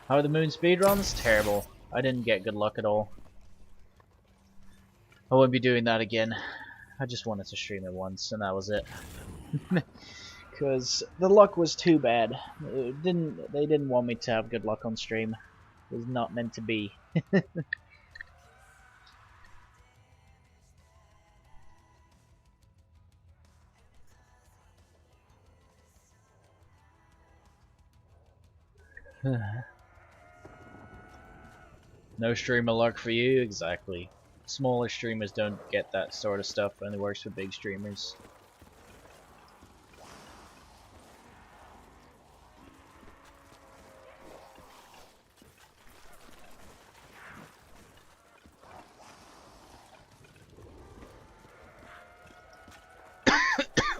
How are the moon speedruns? Terrible. I didn't get good luck at all. I won't be doing that again. I just wanted to stream it once, and that was it. Because the luck was too bad. They didn't want me to have good luck on stream. It was not meant to be. No streamer luck for you? Exactly. Smaller streamers don't get that sort of stuff, it only works for big streamers.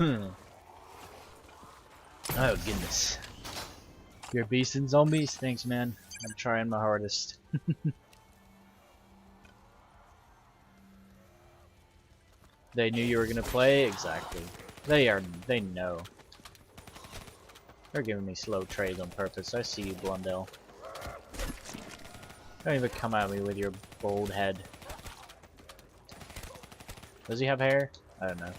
Oh goodness. You're beasts and zombies? Thanks man. I'm trying my hardest. They knew you were gonna play? Exactly. They know. They're giving me slow trades on purpose. I see you, Blundell. Don't even come at me with your bald head. Does he have hair? I don't know.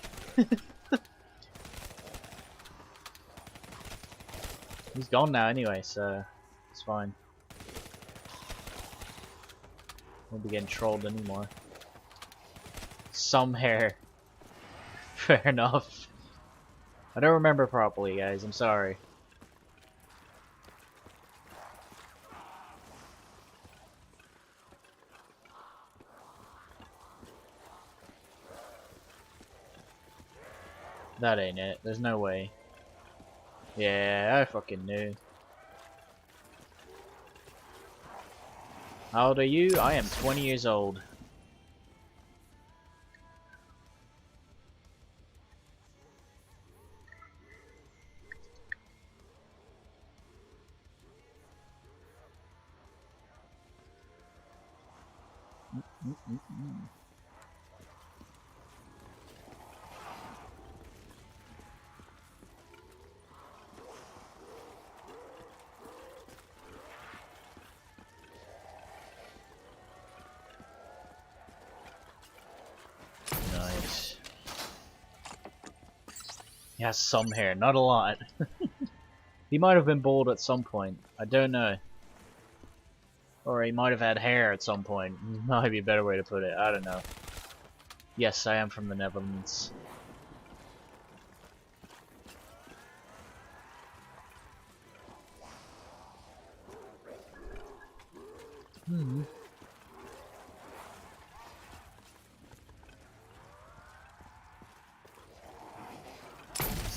He's gone now anyway, so it's fine. Won't be getting trolled anymore. Some hair. Fair enough. I don't remember properly, guys. I'm sorry. That ain't it. There's no way. Yeah, I fucking knew. How old are you? I am 20 years old. Nice. He has some hair, not a lot. He might have been bald at some point. I don't know. Or he might have had hair at some point. Might be a better way to put it. I don't know. Yes, I am from the Netherlands.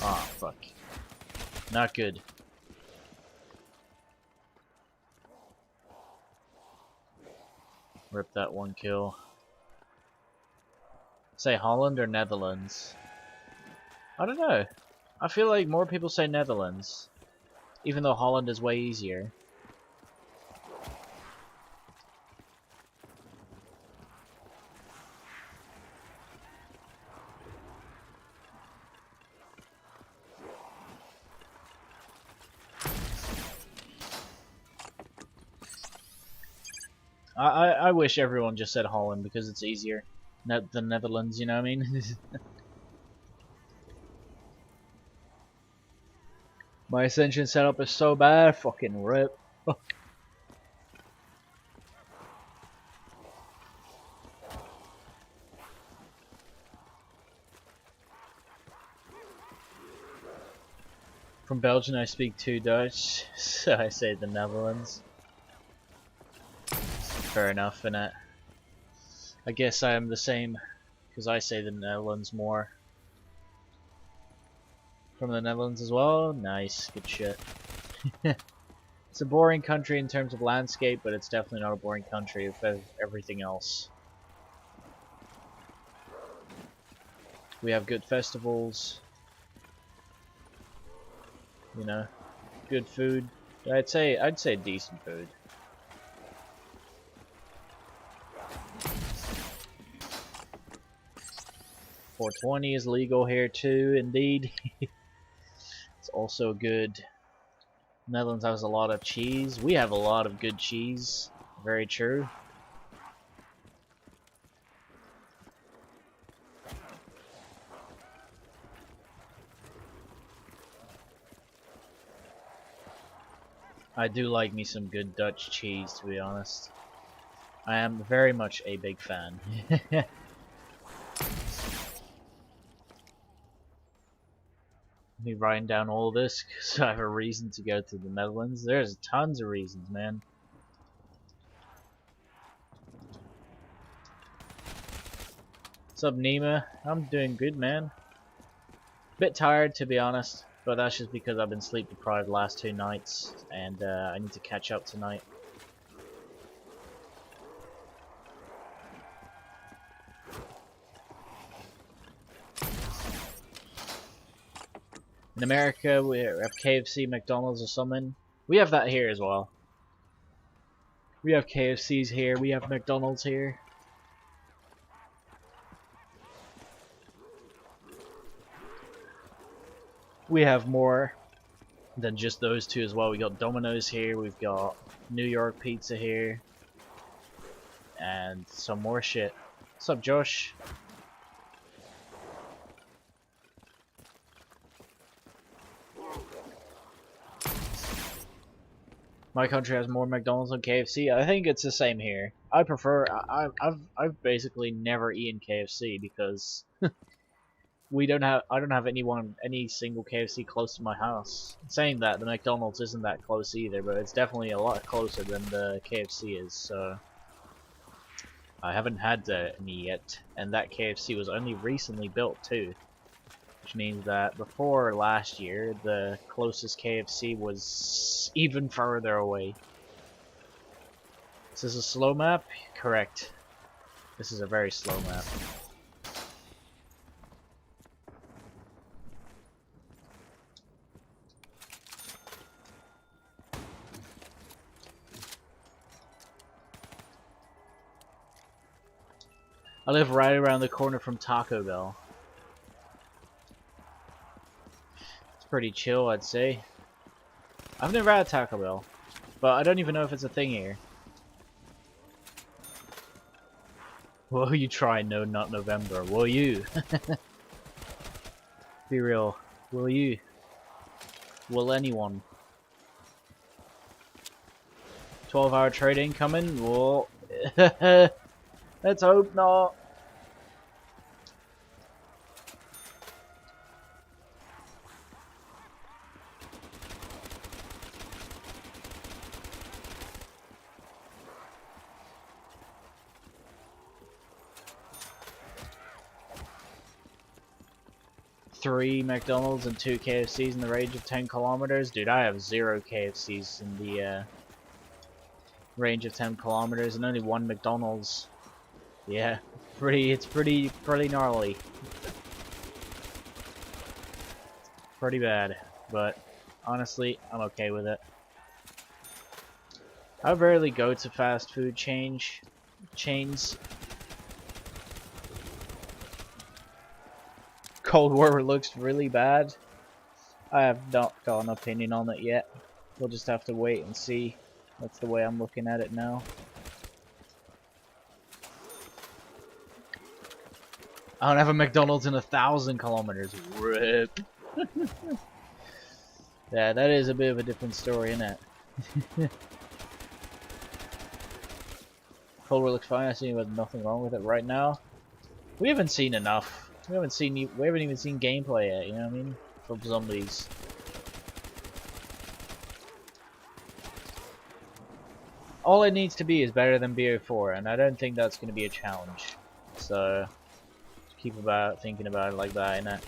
Ah, fuck. Not good. Rip that one kill. Say Holland or Netherlands? I don't know. I feel like more people say Netherlands. Even though Holland is way easier. I wish everyone just said Holland because it's easier. The Netherlands, you know what I mean? My Ascension setup is so bad, fucking rip. From Belgium I speak 2 Dutch, so I say the Netherlands. Fair enough, innit? I guess I am the same, because I say the Netherlands more. From the Netherlands as well? Nice, good shit. It's a boring country in terms of landscape, but it's definitely not a boring country with everything else. We have good festivals. You know, good food. I'd say decent food. .420 is legal here too, indeed. It's also good. Netherlands has a lot of cheese. We have a lot of good cheese. Very true. I do like me some good Dutch cheese, to be honest. I am very much a big fan. Me writing down all this because I have a reason to go to the Netherlands. There's tons of reasons, man. What's up, Nima? I'm doing good, man. Bit tired, to be honest, but that's just because I've been sleep deprived the last 2 nights, and I need to catch up tonight. In America, we have KFC, McDonald's, or something. We have that here as well. We have KFCs here. We have McDonald's here. We have more than just those two as well. We got Domino's here. We've got New York Pizza here. And some more shit. What's up, Josh? My country has more McDonald's than KFC. I think it's the same here. I prefer. I've basically never eaten KFC because we don't have. I don't have any single KFC close to my house. Saying that, the McDonald's isn't that close either, but it's definitely a lot closer than the KFC is. So I haven't had any yet, and that KFC was only recently built too. Which means that before last year, the closest KFC was even further away. Is this a slow map? Correct. This is a very slow map. I live right around the corner from Taco Bell. Pretty chill, I'd say. I've never had Taco Bell, but I don't even know if it's a thing here. Will you try No Nut November? Will you? Be real. Will you? Will anyone? 12-hour trading coming? Well, let's hope not. Three McDonald's and 2 KFCs in the range of 10 kilometers. Dude, I have 0 KFCs in the range of 10 kilometers and only 1 McDonald's. Yeah, it's pretty gnarly. Pretty bad, but honestly, I'm okay with it. I rarely go to fast food chains. Cold War looks really bad. I have not got an opinion on it yet. We'll just have to wait and see. That's the way I'm looking at it now. I don't have a McDonald's in 1,000 kilometers. RIP. Yeah, that is a bit of a different story, isn't it? Cold War looks fine. I see there's nothing wrong with it right now. We haven't seen enough. We haven't even seen gameplay yet, you know what I mean? From zombies. All it needs to be is better than BO4, and I don't think that's going to be a challenge. So, just keep thinking about it like that, innit?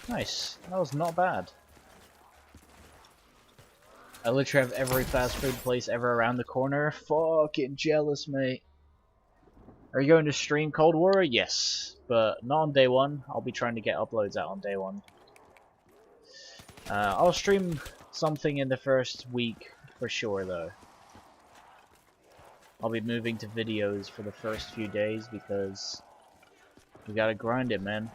Nice. That was not bad. I literally have every fast food place ever around the corner. Fucking jealous, mate. Are you going to stream Cold War? Yes, but not on day one. I'll be trying to get uploads out on day one. I'll stream something in the first week for sure, though. I'll be moving to videos for the first few days because we gotta grind it, man.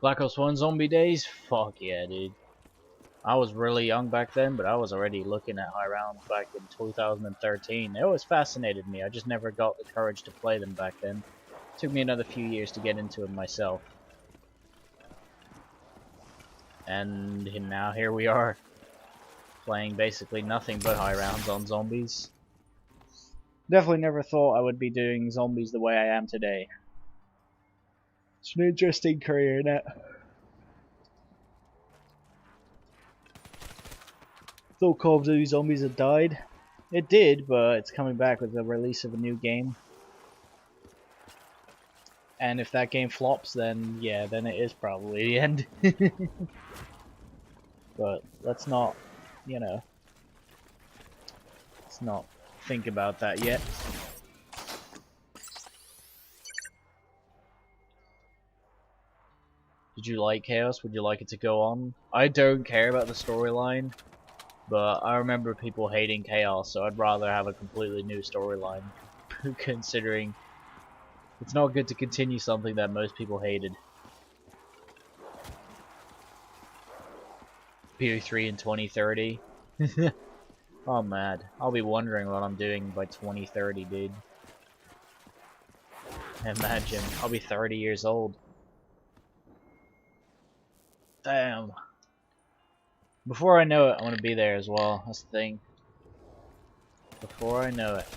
Black Ops 1 zombie days? Fuck yeah, dude. I was really young back then, but I was already looking at high rounds back in 2013. It always fascinated me. I just never got the courage to play them back then. It took me another few years to get into it myself. And now here we are, playing basically nothing but high rounds on zombies. Definitely never thought I would be doing zombies the way I am today. It's an interesting career, innit? Thought Call of Duty Zombies had died. It did, but it's coming back with the release of a new game. And if that game flops, then yeah, then it is probably the end. But let's not, you know, let's not think about that yet. Did you like Chaos? Would you like it to go on? I don't care about the storyline, but I remember people hating Chaos, so I'd rather have a completely new storyline, considering it's not good to continue something that most people hated. BO3 in 2030. Oh mad. I'll be wondering what I'm doing by 2030, dude. Imagine, I'll be 30 years old. Damn. Before I know it, I'm gonna be there as well. That's the thing. Before I know it.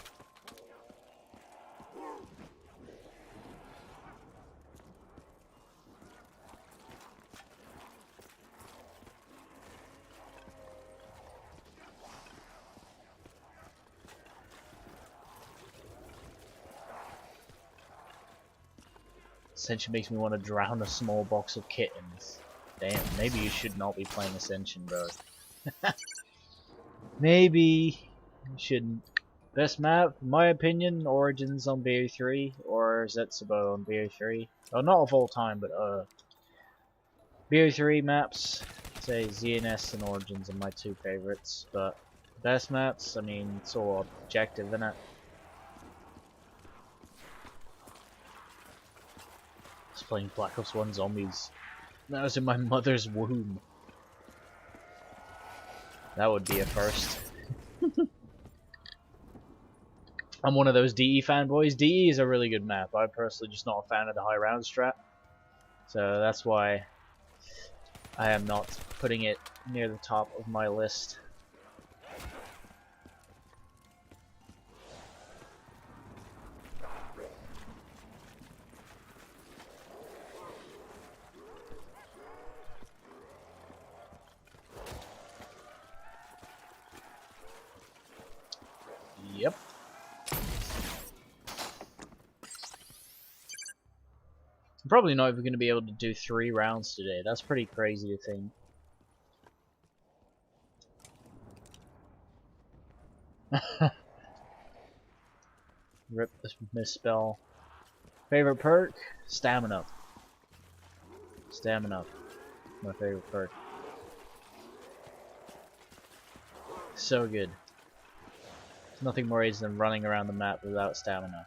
Ascension makes me want to drown a small box of kittens. Damn, maybe you should not be playing Ascension, bro. Maybe you shouldn't. Best map, in my opinion, Origins on BO3 or Zetsubo on BO3. Oh, not of all time, but BO3 maps, say ZNS and Origins are my two favorites. But best maps, I mean, it's all objective, isn't it? I was playing Black Ops 1 Zombies. That was in my mother's womb. That would be a first. I'm one of those DE fanboys. DE is a really good map. I'm personally just not a fan of the high round strat. So that's why I am not putting it near the top of my list. Yep. I'm probably not even going to be able to do 3 rounds today. That's pretty crazy to think. Rip this misspell. Favorite perk? Stamina. Stamina. My favorite perk. So good. There's nothing more easy than running around the map without stamina.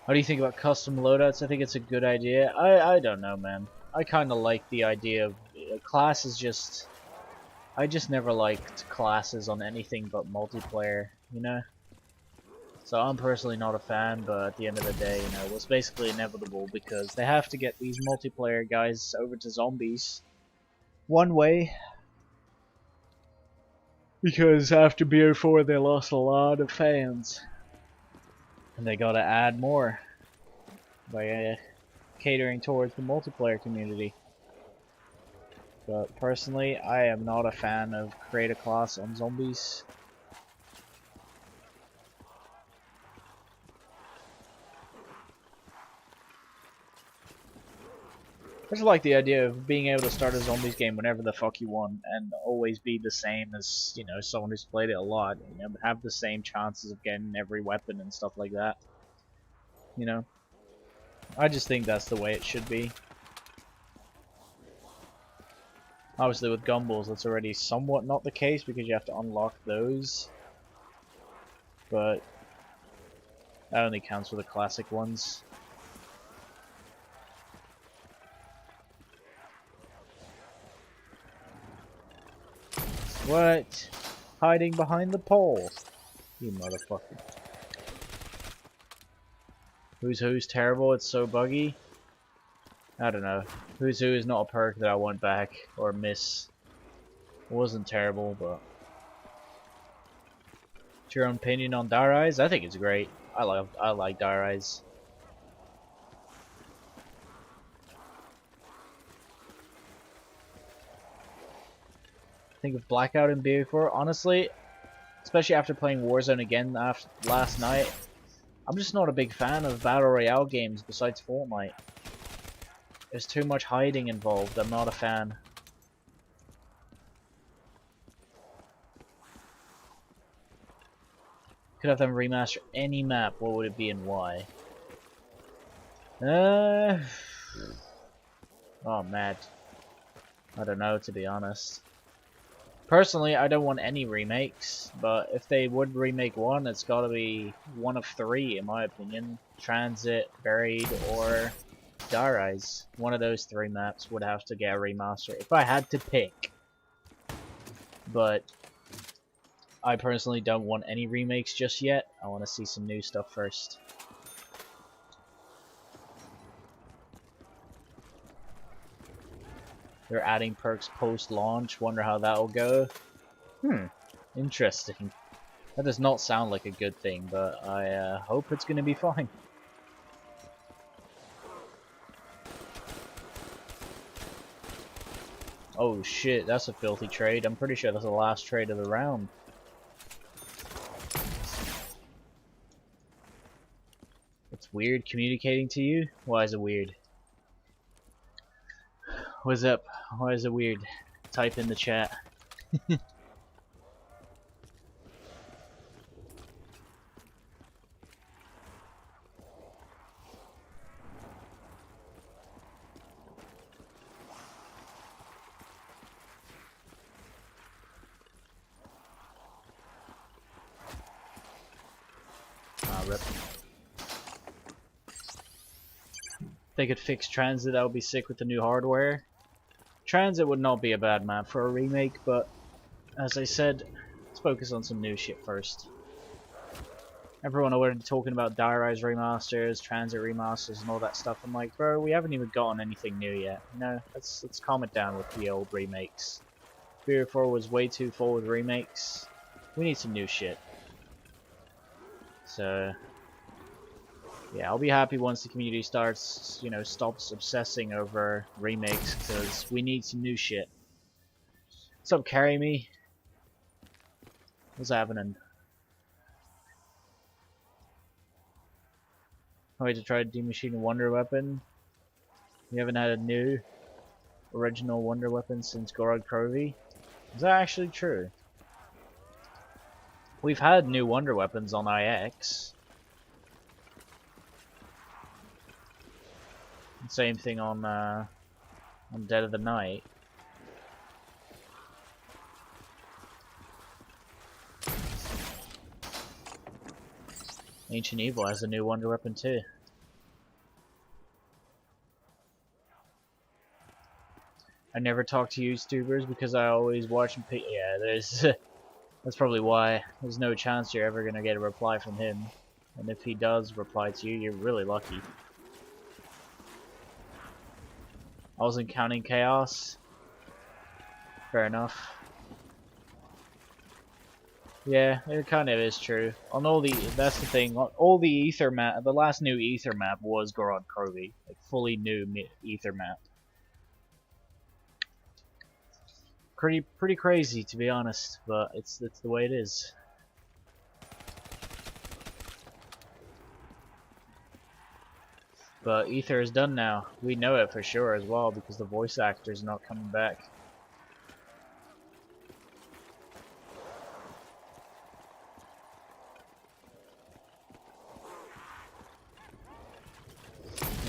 What do you think about custom loadouts? I think it's a good idea. I don't know, man. I kind of like the idea of class is just. I just never liked classes on anything but multiplayer, you know? So I'm personally not a fan, but at the end of the day, you know, it was basically inevitable because they have to get these multiplayer guys over to zombies one way. Because after BO4 they lost a lot of fans. And they gotta add more by catering towards the multiplayer community. But personally, I am not a fan of create a class on zombies. I just like the idea of being able to start a zombies game whenever the fuck you want and always be the same as, you know, someone who's played it a lot. You know, have the same chances of getting every weapon and stuff like that. You know? I just think that's the way it should be. Obviously with Gumballs that's already somewhat not the case because you have to unlock those. But that only counts for the classic ones. What? Hiding behind the pole. You motherfucker. Who's terrible, it's so buggy. I don't know. Who's Who is not a perk that I want back or miss. It wasn't terrible, but... What's your own opinion on Dire Eyes? I think it's great. I like Dire Eyes. Think of Blackout in BO4. Honestly, especially after playing Warzone again last night, I'm just not a big fan of Battle Royale games besides Fortnite. There's too much hiding involved. I'm not a fan. Could have them remaster any map. What would it be and why? Oh man, I don't know, to be honest. Personally, I don't want any remakes, but if they would remake one, it's gotta be one of three, in my opinion. Transit, Buried, or Dire Eyes. One of those three maps would have to get a remaster, if I had to pick. But I personally don't want any remakes just yet. I want to see some new stuff first. They're adding perks post-launch. Wonder how that'll go. Interesting. That does not sound like a good thing, but I hope it's going to be fine. Oh shit, that's a filthy trade. I'm pretty sure that's the last trade of the round. It's weird communicating to you? Why is it weird? What's up? Why is it weird? Type in the chat. Rip. They could fix Transit, that would be sick with the new hardware. Transit would not be a bad map for a remake, but as I said, let's focus on some new shit first. Everyone already talking about Dire Eyes remasters, Transit remasters, and all that stuff. I'm like, bro, we haven't even gotten anything new yet. You know, let's calm it down with the old remakes. BO4 was way too full with remakes. We need some new shit. So, yeah, I'll be happy once the community starts, you know, stops obsessing over remakes, because we need some new shit. What's up, Carry Me? What's happening? Oh, wait, to try D Machine Wonder Weapon. You haven't had a new original Wonder Weapon since Gorod Krovi? Is that actually true? We've had new Wonder Weapons on IX. Same thing on Dead of the Night. Ancient Evil has a new Wonder Weapon too. I never talk to YouTubers because I always watch and pick. Yeah, there's. That's probably why. There's no chance you're ever gonna get a reply from him, and if he does reply to you, you're really lucky. I wasn't counting chaos. Fair enough. Yeah, it kind of is true. On all the, that's the thing. All the ether map, the last new ether map was Gorod Krovi, like fully new ether map. Pretty crazy, to be honest, but it's the way it is. But ether is done now. We know it for sure as well because the voice actor's not coming back.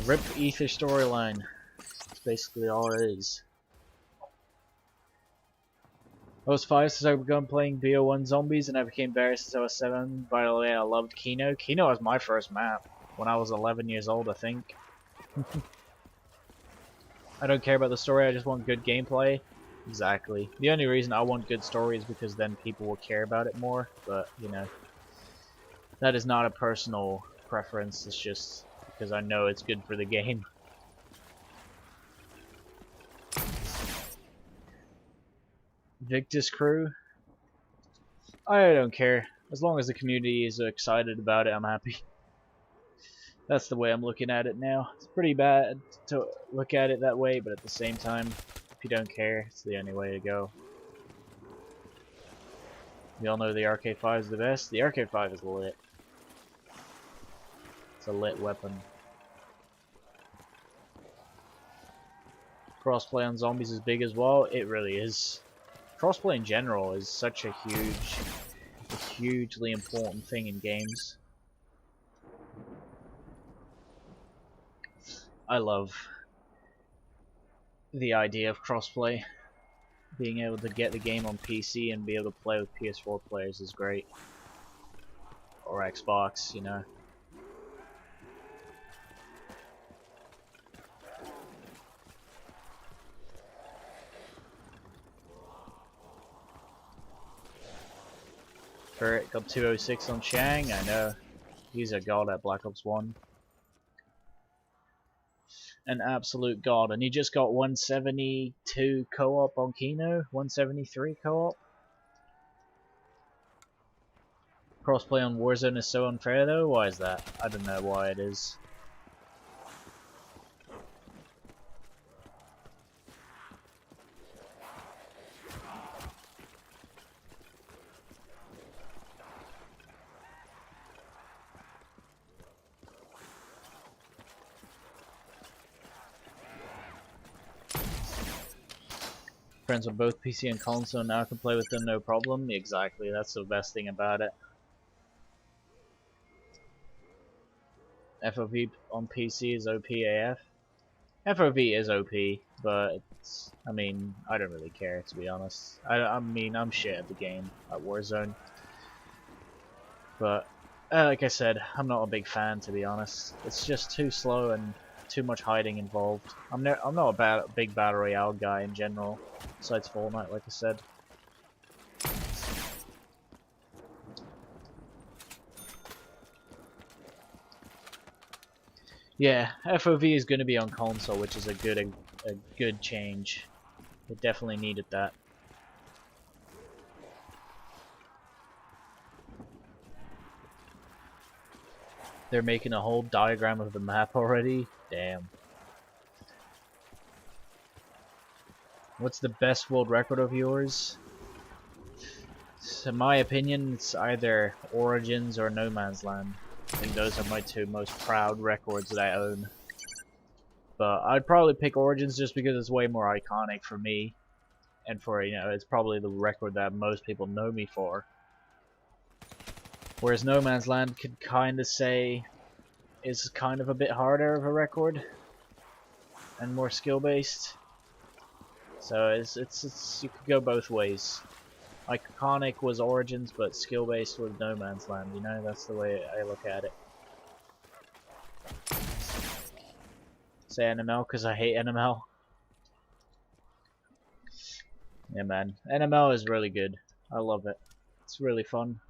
Rip ether storyline. That's basically all it is. I was 5 since I began playing BO1 Zombies, and I became better since I was 7. By the way, I loved Kino. Kino was my first map when I was 11 years old, I think. I don't care about the story, I just want good gameplay. Exactly. The only reason I want good story is because then people will care about it more, but, you know, that is not a personal preference, it's just because I know it's good for the game. Victus crew? I don't care. As long as the community is excited about it, I'm happy. That's the way I'm looking at it now. It's pretty bad to look at it that way, but at the same time, if you don't care, it's the only way to go. We all know the RK5 is the best. The RK5 is lit. It's a lit weapon. Crossplay on zombies is big as well. It really is. Crossplay in general is such a hugely important thing in games. I love the idea of crossplay. Being able to get the game on PC and be able to play with PS4 players is great. Or Xbox, you know. Turret got 206 on Chang, I know. He's a god at Black Ops 1. An absolute god, and he just got 172 co-op on Kino, 173 co-op. Crossplay on Warzone is so unfair though, why is that? I don't know why it is. Friends on both PC and console now can play with them no problem. Exactly, that's the best thing about it. FOV on PC is OP AF. FOV is OP, but it's, I mean, I don't really care to be honest. I mean, I'm shit at the game at Warzone, but like I said, I'm not a big fan to be honest. It's just too slow and too much hiding involved. I'm not a big battle royale guy in general, besides Fortnite, like I said. Yeah, FOV is going to be on console, which is a good change. It definitely needed that. They're making a whole diagram of the map already? Damn. What's the best world record of yours? So in my opinion, it's either Origins or No Man's Land. I think those are my two most proud records that I own. But I'd probably pick Origins just because it's way more iconic for me. And for, you know, it's probably the record that most people know me for. Whereas No Man's Land could kind of say is kind of a bit harder of a record and more skill based. So it's you could go both ways. Iconic was Origins, but skill based was No Man's Land. You know, that's the way I look at it. Say NML because I hate NML. Yeah, man, NML is really good. I love it. It's really fun.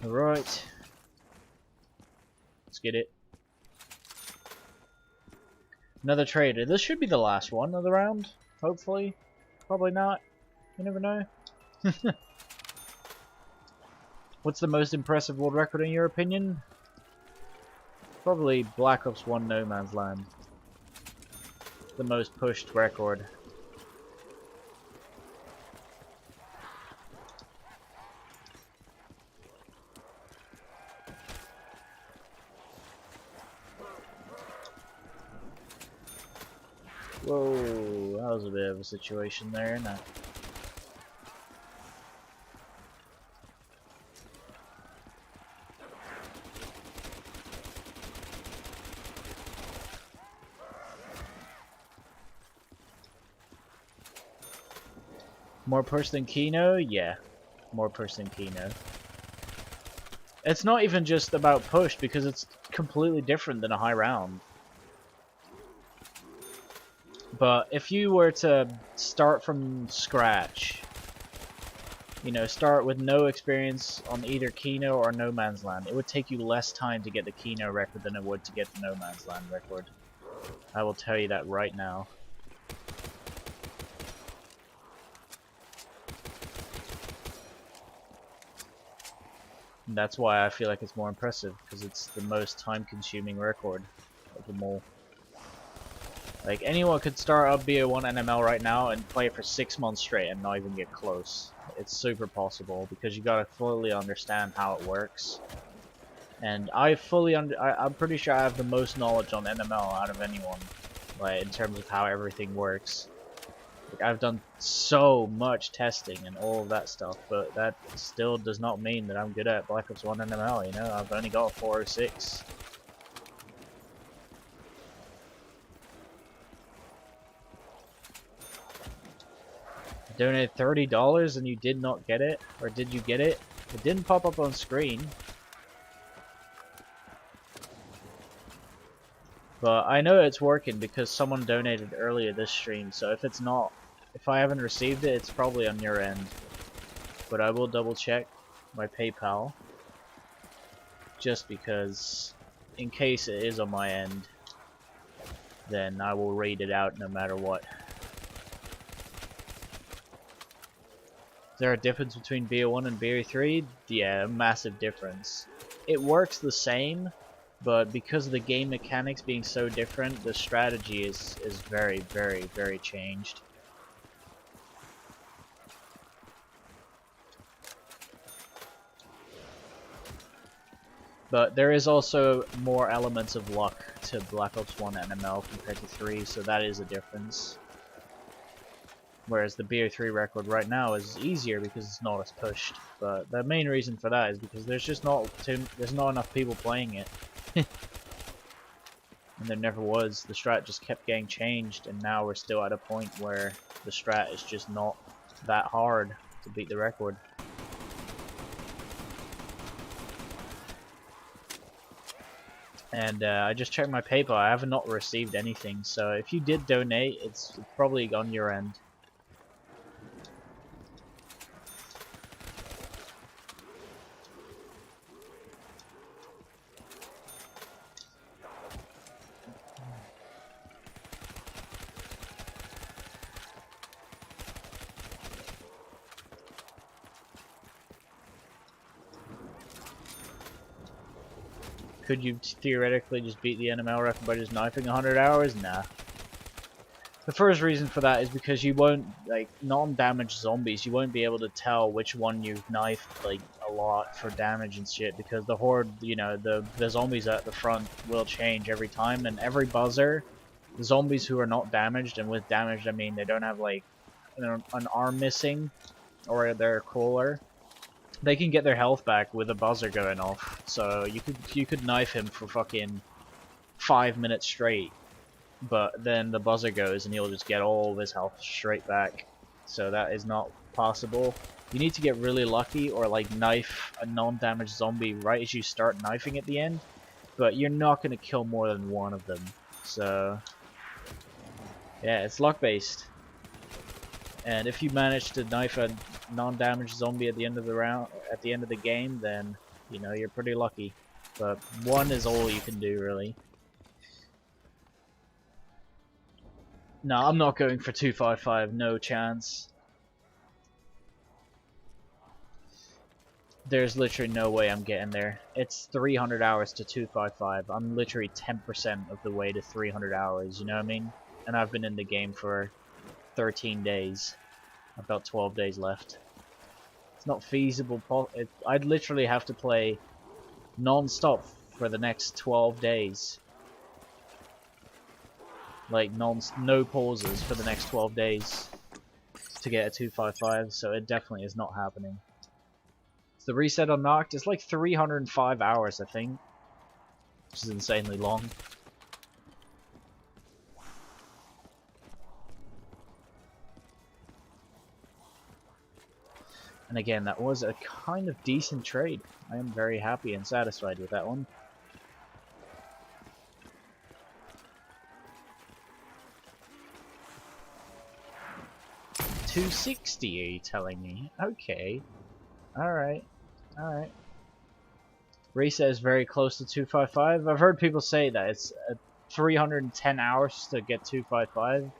Alright. Let's get it. Another trader. This should be the last one of the round. Hopefully. Probably not. You never know. What's the most impressive world record in your opinion? Probably Black Ops 1 No Man's Land. The most pushed record. Whoa, that was a bit of a situation there, isn't it? More push than Kino? Yeah, more push than Kino. It's not even just about push, because it's completely different than a high round. But if you were to start from scratch, you know, start with no experience on either Kino or No Man's Land, it would take you less time to get the Kino record than it would to get the No Man's Land record. I will tell you that right now. And that's why I feel like it's more impressive, because it's the most time-consuming record of them all. Like, anyone could start up BO1 NML right now and play it for 6 months straight and not even get close. It's super possible, because you gotta fully understand how it works. And I'm pretty sure I have the most knowledge on NML out of anyone, like, in terms of how everything works. Like, I've done so much testing and all of that stuff, but that still does not mean that I'm good at Black Ops 1 NML, you know? I've only got 406. Donated $30 and you did not get it? Or did you get it? It didn't pop up on screen. But I know it's working because someone donated earlier this stream, so if it's not, if I haven't received it, it's probably on your end. But I will double check my PayPal, just because, in case it is on my end, then I will read it out no matter what. Is there a difference between BO1 and BO3? Yeah, a massive difference. It works the same, but because of the game mechanics being so different, the strategy is very, very, very changed. But there is also more elements of luck to Black Ops 1 NML compared to 3, so that is a difference. Whereas the BO3 record right now is easier because it's not as pushed. But the main reason for that is because there's just not enough people playing it. And there never was. The strat just kept getting changed, and now we're still at a point where the strat is just not that hard to beat the record. And I just checked my PayPal. I have not received anything, so if you did donate, it's probably on your end. Could you theoretically just beat the NML record by just knifing 100 hours? Nah. The first reason for that is because you won't, like, non-damaged zombies, you won't be able to tell which one you've knifed, like, a lot for damage and shit, because the horde, you know, the zombies at the front will change every time, and every buzzer, the zombies who are not damaged, and with damaged I mean they don't have, like, an arm missing, or they're cooler, they can get their health back with a buzzer going off. So you could knife him for fucking 5 minutes straight, but then the buzzer goes and he'll just get all of his health straight back. So that is not possible. You need to get really lucky, or like knife a non-damaged zombie right as you start knifing at the end, but you're not going to kill more than one of them. So yeah, it's luck based. And if you manage to knife a non-damaged zombie at the end of the round, at the end of the game, then you know you're pretty lucky. But one is all you can do, really. No, I'm not going for 255. No chance. There's literally no way I'm getting there. It's 300 hours to 255. I'm literally 10% of the way to 300 hours. You know what I mean? And I've been in the game for 13 days. I've got 12 days left. It's not feasible. I'd literally have to play non-stop for the next 12 days. Like, no pauses for the next 12 days to get a 255, so it definitely is not happening. So the reset on Nacht is like 305 hours, I think, which is insanely long. And again, that was a kind of decent trade. I am very happy and satisfied with that one. $260, are you telling me? Okay. Alright. Alright. Reset is very close to 255. I've heard people say that it's 310 hours to get 255.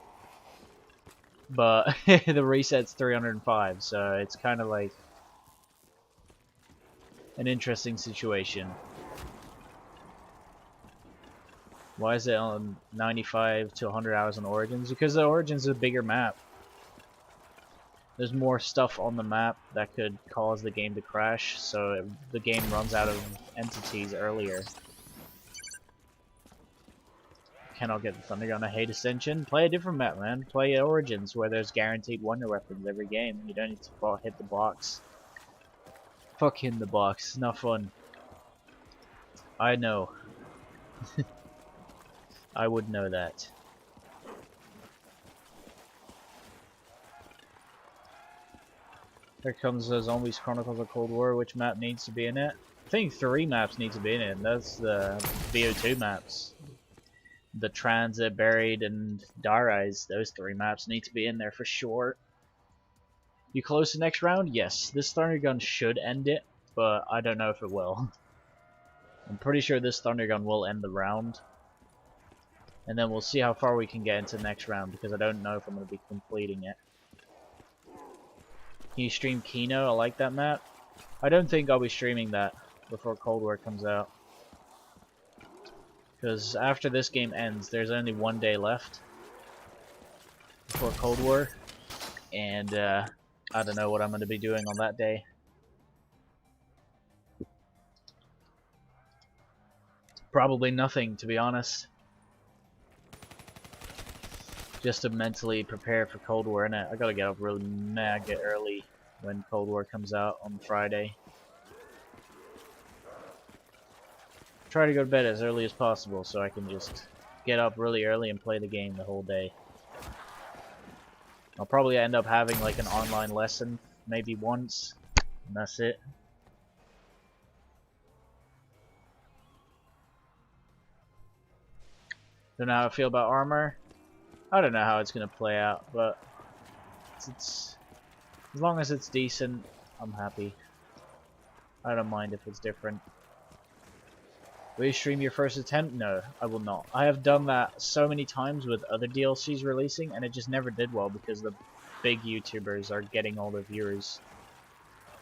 But the reset's 305, so it's kind of like an interesting situation. Why is it on 95 to 100 hours on Origins? Because the Origins is a bigger map. There's more stuff on the map that could cause the game to crash, so the game runs out of entities earlier. Cannot get the Thunder Gun. I hate Ascension. Play a different map, man. Play Origins, where there's guaranteed wonder weapons every game. You don't need to hit the box. Fuck hitting the box. Not fun. I know. I would know that. Here comes the Zombies Chronicles of Cold War. Which map needs to be in it? I think 3 maps need to be in it. That's the BO2 maps. The Transit, Buried, and Darais. Those 3 maps need to be in there for sure. You close the next round? Yes. This Thunder Gun should end it, but I don't know if it will. I'm pretty sure this Thunder Gun will end the round. And then we'll see how far we can get into the next round, because I don't know if I'm going to be completing it. Can you stream Kino? I like that map. I don't think I'll be streaming that before Cold War comes out. Because after this game ends, there's only 1 day left before Cold War. And I don't know what I'm going to be doing on that day. Probably nothing, to be honest. Just to mentally prepare for Cold War, innit? I gotta get up really mega early when Cold War comes out on Friday. Try to go to bed as early as possible so I can just get up really early and play the game the whole day. I'll probably end up having like an online lesson, maybe once, and that's it. Don't know how I feel about armor. I don't know how it's gonna play out, but it's as long as it's decent, I'm happy. I don't mind if it's different. Will you stream your first attempt? No, I will not. I have done that so many times with other DLCs releasing, and it just never did well because the big YouTubers are getting all the viewers.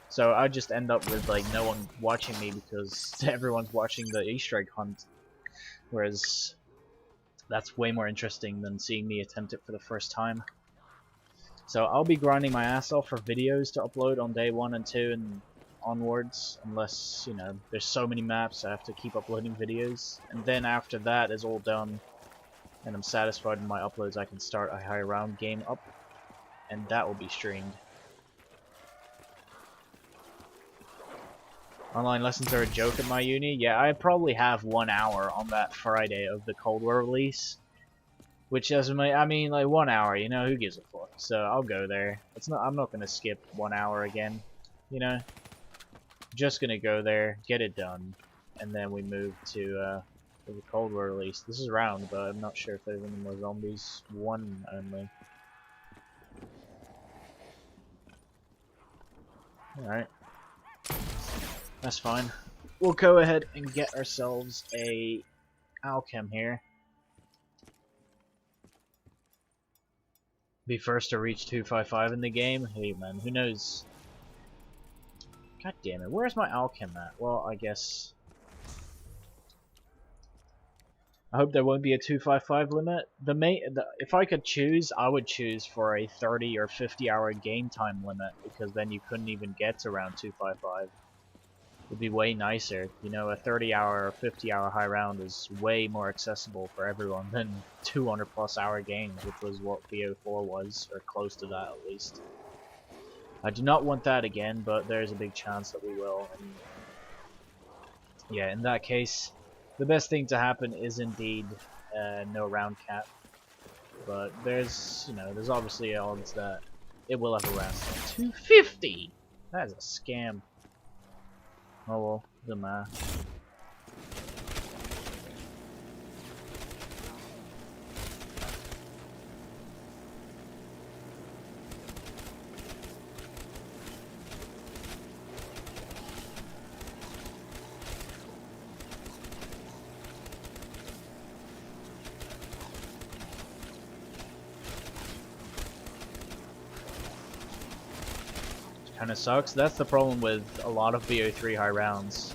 So I just end up with like no one watching me because everyone's watching the Easter egg hunt, whereas that's way more interesting than seeing me attempt it for the first time. So I'll be grinding my ass off for videos to upload on day 1 and 2 and onwards, unless, you know, there's so many maps I have to keep uploading videos. And then after that is all done and I'm satisfied with my uploads, I can start a high round game up, and that will be streamed. Online lessons are a joke at my uni. Yeah, I probably have 1 hour on that Friday of the Cold War release, which doesn't make, I mean, like 1 hour, you know, who gives a fuck? So I'll go there. I'm not gonna skip 1 hour again, you know. Just gonna go there, get it done, and then we move to the Cold War release. This is round, but I'm not sure if there's any more zombies. 1 only. Alright. That's fine. We'll go ahead and get ourselves a Alchem here. Be first to reach 255 in the game? Hey man, who knows? God damn it, where's my Alchem at? Well, I guess... I hope there won't be a 255 limit. If I could choose, I would choose for a 30 or 50 hour game time limit, because then you couldn't even get to around 255. Would be way nicer. You know, a 30 hour or 50 hour high round is way more accessible for everyone than 200 plus hour games, which was what BO4 was, or close to that at least. I do not want that again, but there's a big chance that we will. And yeah, in that case, the best thing to happen is indeed no round cap. But there's, you know, there's obviously odds that it will have a round cap. 250! That is a scam. Oh well, doesn't matter. Kind of sucks. That's the problem with a lot of BO3 high rounds.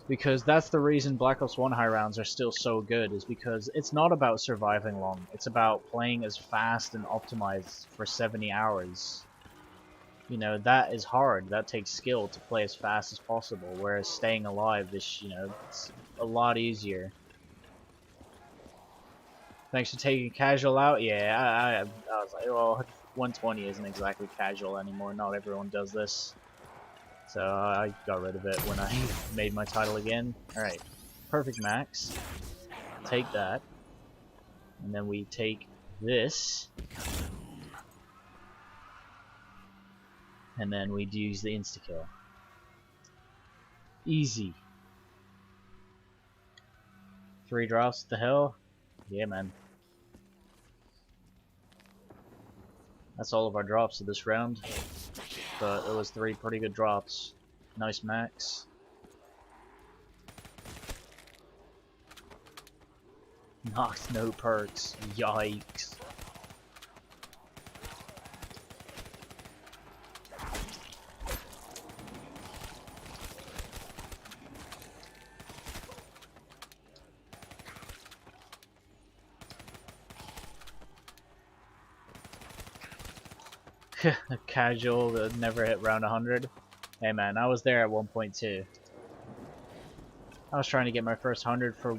Because that's the reason Black Ops 1 high rounds are still so good, is because it's not about surviving long. It's about playing as fast and optimized for 70 hours. You know, that is hard. That takes skill to play as fast as possible, whereas staying alive is, you know, it's a lot easier. Thanks for taking casual out. Yeah, I was like, well, 120 isn't exactly casual anymore. Not everyone does this. So I got rid of it when I made my title again. Alright, perfect max. Take that. And then we take this. And then we'd use the insta-kill. Easy. 3 drops to hell? Yeah, man. That's all of our drops of this round. But it was 3 pretty good drops. Nice max. Nacht, no perks. Yikes. Casual that never hit round 100. Hey man, I was there at 1.2. I was trying to get my first 100 for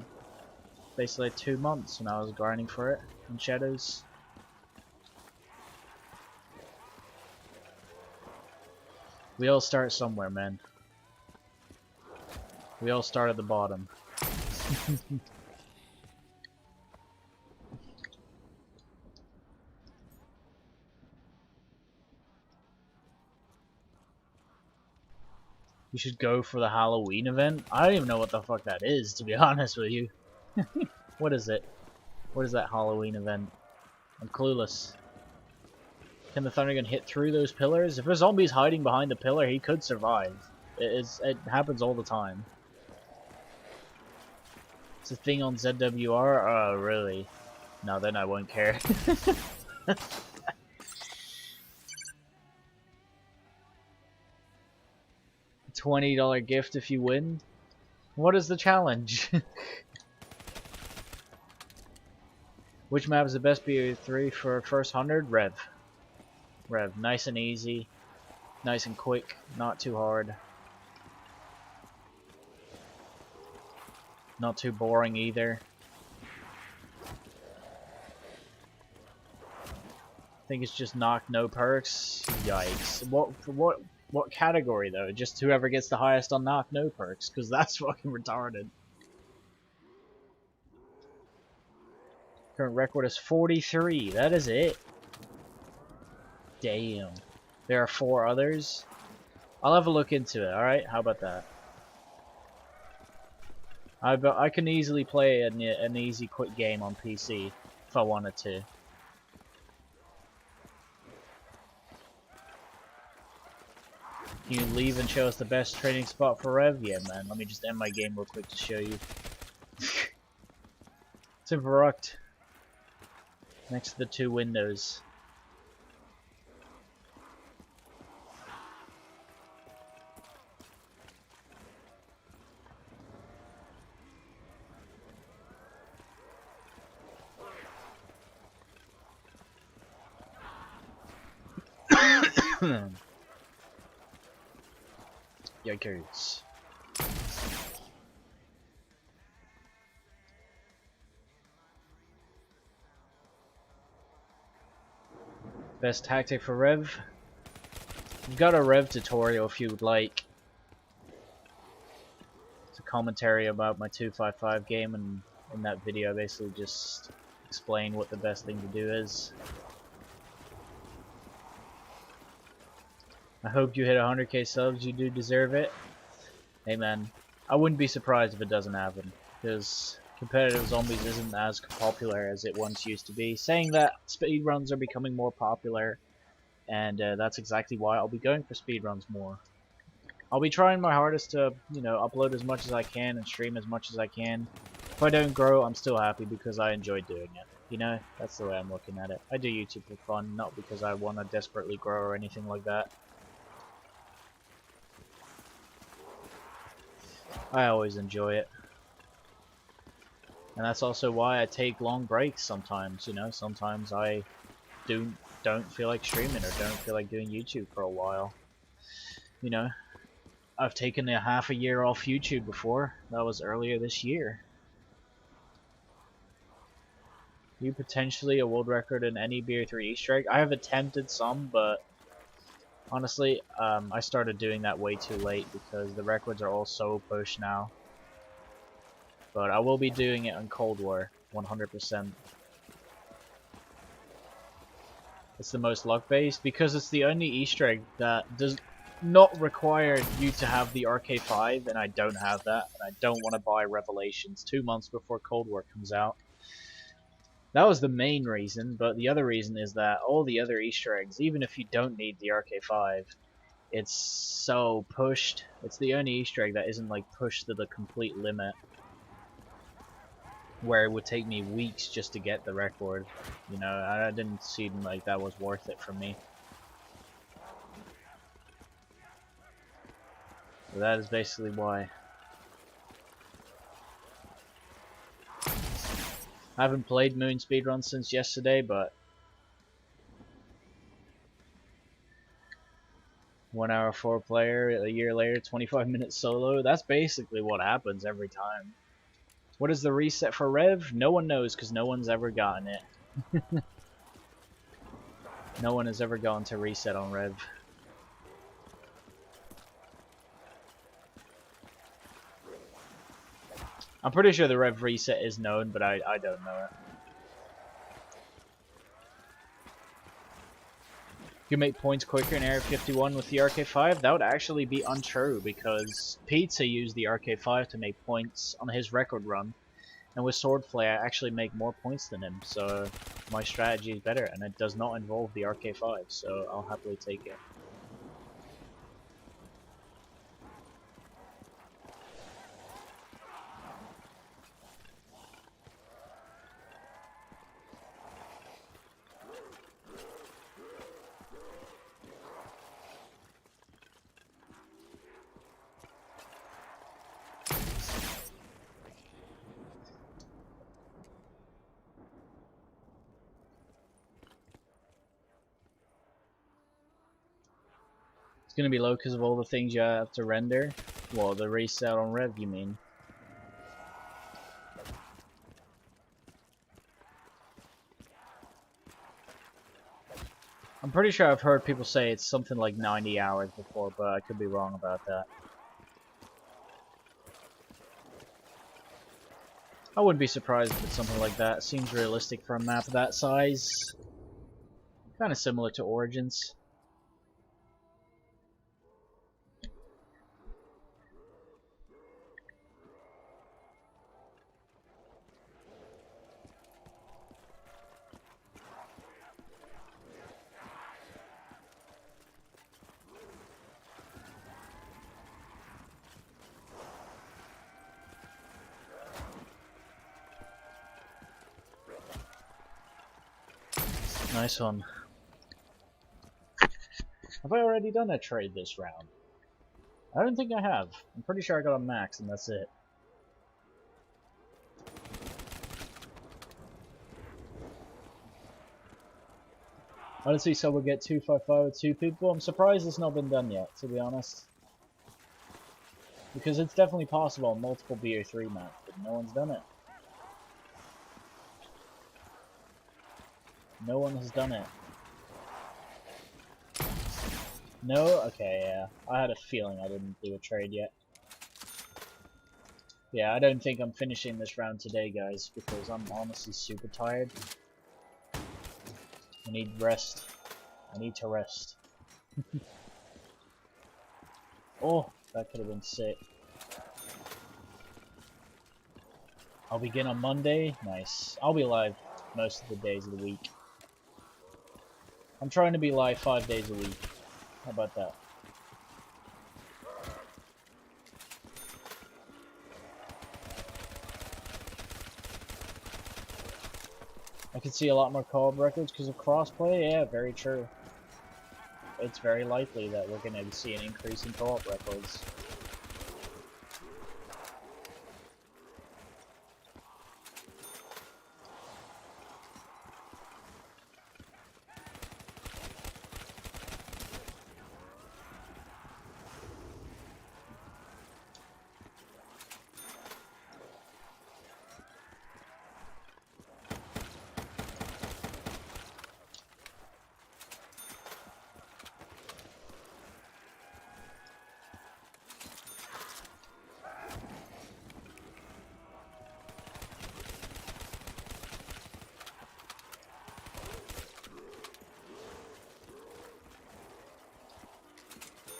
basically 2 months when I was grinding for it in Shadows. We all start somewhere, man. We all start at the bottom. You should go for the Halloween event. I don't even know what the fuck that is, to be honest with you. What is it? What is that Halloween event? I'm clueless. Can the Thunder Gun hit through those pillars? If a zombie's hiding behind the pillar, he could survive. It happens all the time. It's a thing on ZWR? Oh, really? No, then I won't care. $20 gift if you win? What is the challenge? Which map is the best BO3 for first 100? Rev. Rev. Nice and easy. Nice and quick. Not too hard. Not too boring either. I think it's just Nacht, no perks. Yikes. What category though? Just whoever gets the highest on Nacht, no perks, because that's fucking retarded. Current record is 43. That is it. Damn. There are 4 others. I'll have a look into it. All right. How about that? I can easily play an easy, quick game on PC if I wanted to. Can you leave and show us the best training spot for Rev? Yeah, man. Let me just end my game real quick to show you. It's in Verrucht. Next to the 2 windows. Yikers. Best tactic for Rev? You've got a Rev tutorial if you would like. It's a commentary about my 255 game, and in that video I basically just explain what the best thing to do is. I hope you hit 100k subs. You do deserve it. Hey man, I wouldn't be surprised if it doesn't happen, because competitive zombies isn't as popular as it once used to be. Saying that, speedruns are becoming more popular, and that's exactly why I'll be going for speedruns more. I'll be trying my hardest to, you know, upload as much as I can and stream as much as I can. If I don't grow, I'm still happy because I enjoy doing it. You know, that's the way I'm looking at it. I do YouTube for fun, not because I want to desperately grow or anything like that. I always enjoy it. And that's also why I take long breaks sometimes, you know. Sometimes I don't feel like streaming or don't feel like doing YouTube for a while. You know, I've taken a half a year off YouTube before. That was earlier this year. You potentially a world record in any BO3 Easter egg? I have attempted some, but honestly, I started doing that way too late because the records are all so pushed now. But I will be doing it on Cold War, 100%. It's the most luck-based because it's the only Easter egg that does not require you to have the RK5, and I don't have that, and I don't want to buy Revelations 2 months before Cold War comes out. That was the main reason, but the other reason is that all the other Easter eggs, even if you don't need the RK5, it's so pushed. It's the only Easter egg that isn't like pushed to the complete limit, where it would take me weeks just to get the record. You know, I didn't seem like that was worth it for me. So that is basically why. I haven't played Moon Speedrun since yesterday, but 1 hour 4 player, a year later 25 minutes solo. That's basically what happens every time. What is the reset for Rev? No one knows because no one's ever gotten it. No one has ever gone to reset on Rev. I'm pretty sure the Rev reset is known, but I don't know it. You make points quicker in Area 51 with the RK5? That would actually be untrue because Pizza used the RK5 to make points on his record run. And with Swordplay, I actually make more points than him, so my strategy is better, and it does not involve the RK5, so I'll happily take it. It's gonna be low because of all the things you have to render. Well, the reset on Rev, you mean? I'm pretty sure I've heard people say it's something like 90 hours before, but I could be wrong about that. I wouldn't be surprised if it's something like that. It seems realistic for a map that size. Kind of similar to Origins. Nice one. Have I already done a trade this round? I don't think I have. I'm pretty sure I got a max and that's it. Honestly, so we'll get 255 with 2 people. I'm surprised it's not been done yet, to be honest. Because it's definitely possible on multiple BO3 maps, but no one's done it. No one has done it. No? Okay, yeah. I had a feeling I didn't do a trade yet. Yeah, I don't think I'm finishing this round today, guys, because I'm honestly super tired. I need rest. I need to rest. Oh, that could have been sick. I'll begin on Monday. Nice. I'll be live most of the days of the week. I'm trying to be live 5 days a week. How about that? I could see a lot more co-op records because of crossplay. Yeah, very true. It's very likely that we're going to see an increase in co-op records.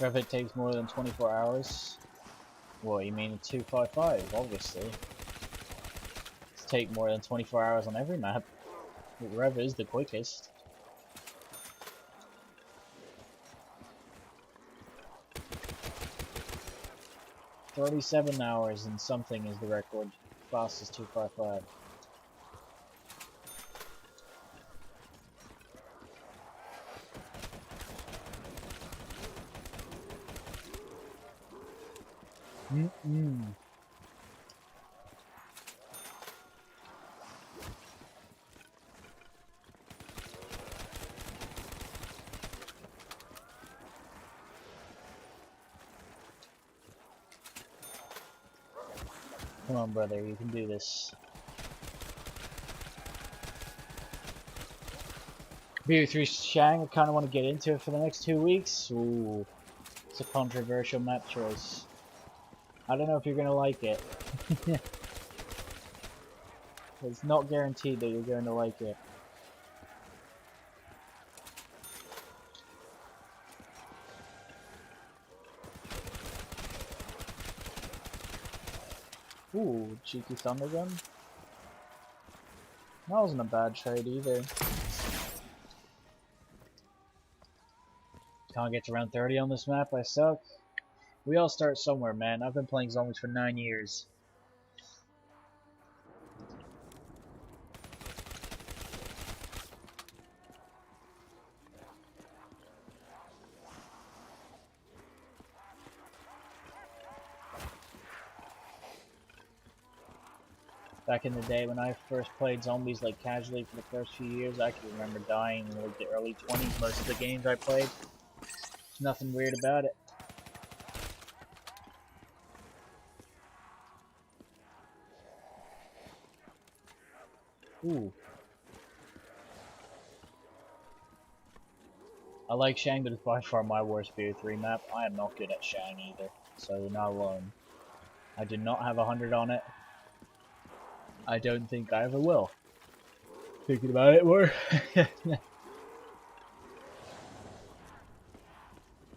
If it takes more than 24 hours, well, you mean 255, obviously. It's take more than 24 hours on every map. Rev is the quickest. "37 hours and something is the record. Fastest 255. Come on, brother, you can do this. BO3 Shang, I kind of want to get into it for the next 2 weeks. Ooh, it's a controversial map choice. I don't know if you're going to like it. It's not guaranteed that you're going to like it. Ooh, cheeky thunder gun. That wasn't a bad trade either. Can't get to round 30 on this map, I suck. We all start somewhere, man. I've been playing zombies for 9 years. Back in the day when I first played zombies like casually for the first few years, I can remember dying in like the early 20s most of the games I played. There's nothing weird about it. Ooh. I like Shang, but it's by far my worst BO3 map. I am not good at Shang either, so you're not alone. I do not have 100 on it. I don't think I ever will. Thinking about it more.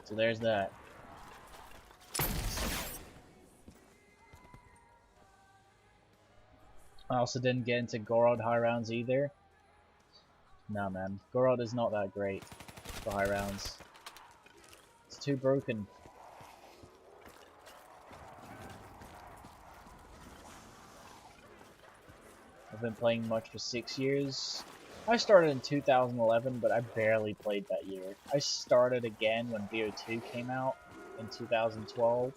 So there's that. I also didn't get into Gorod high rounds either. Nah, man. Gorod is not that great for high rounds. It's too broken. I've been playing much for 6 years. I started in 2011, but I barely played that year. I started again when BO2 came out in 2012.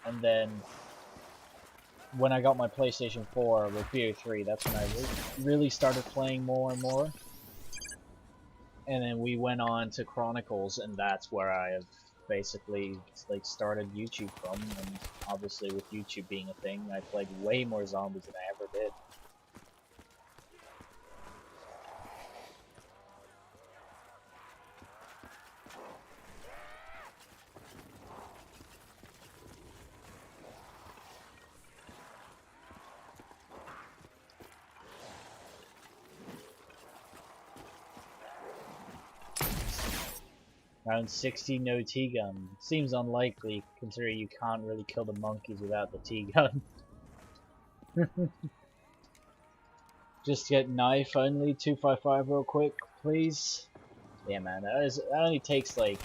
And then when I got my PlayStation 4 with BO3, that's when I really started playing more and more. And then we went on to Chronicles, and that's where I have basically like started YouTube from. And obviously with YouTube being a thing, I played way more zombies than I ever did. Round 60, no T-gun. Seems unlikely, considering you can't really kill the monkeys without the T-gun. Just get knife only, 255 real quick, please. Yeah, man, that only takes like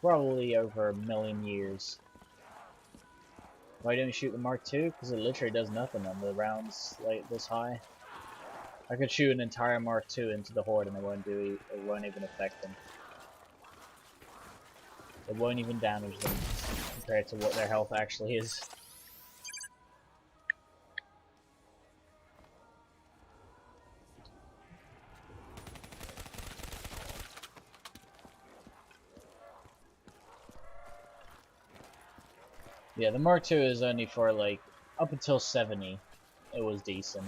probably over a million years. Why don't you shoot the Mark II? Because it literally does nothing on the rounds like this high. I could shoot an entire Mark II into the Horde and it won't even affect them. It won't even damage them compared to what their health actually is. Yeah, the Mark II is only for like up until 70. It was decent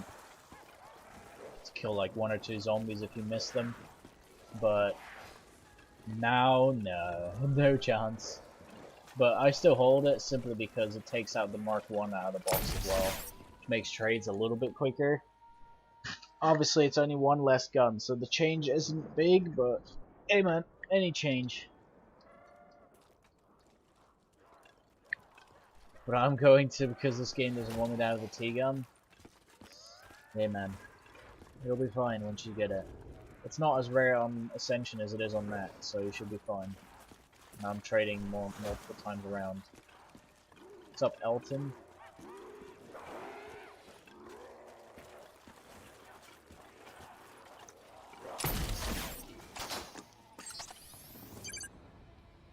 to kill like 1 or 2 zombies if you miss them, but now no chance. But I still hold it simply because it takes out the Mark I out of the box as well, which makes trades a little bit quicker. Obviously, it's only one less gun, so the change isn't big, but hey man, any change. But I'm going to, because this game doesn't want me to have the T-gun. Hey man, you'll be fine once you get it. It's not as rare on Ascension as it is on Nacht, so you should be fine. And I'm trading multiple times around. What's up, Elton?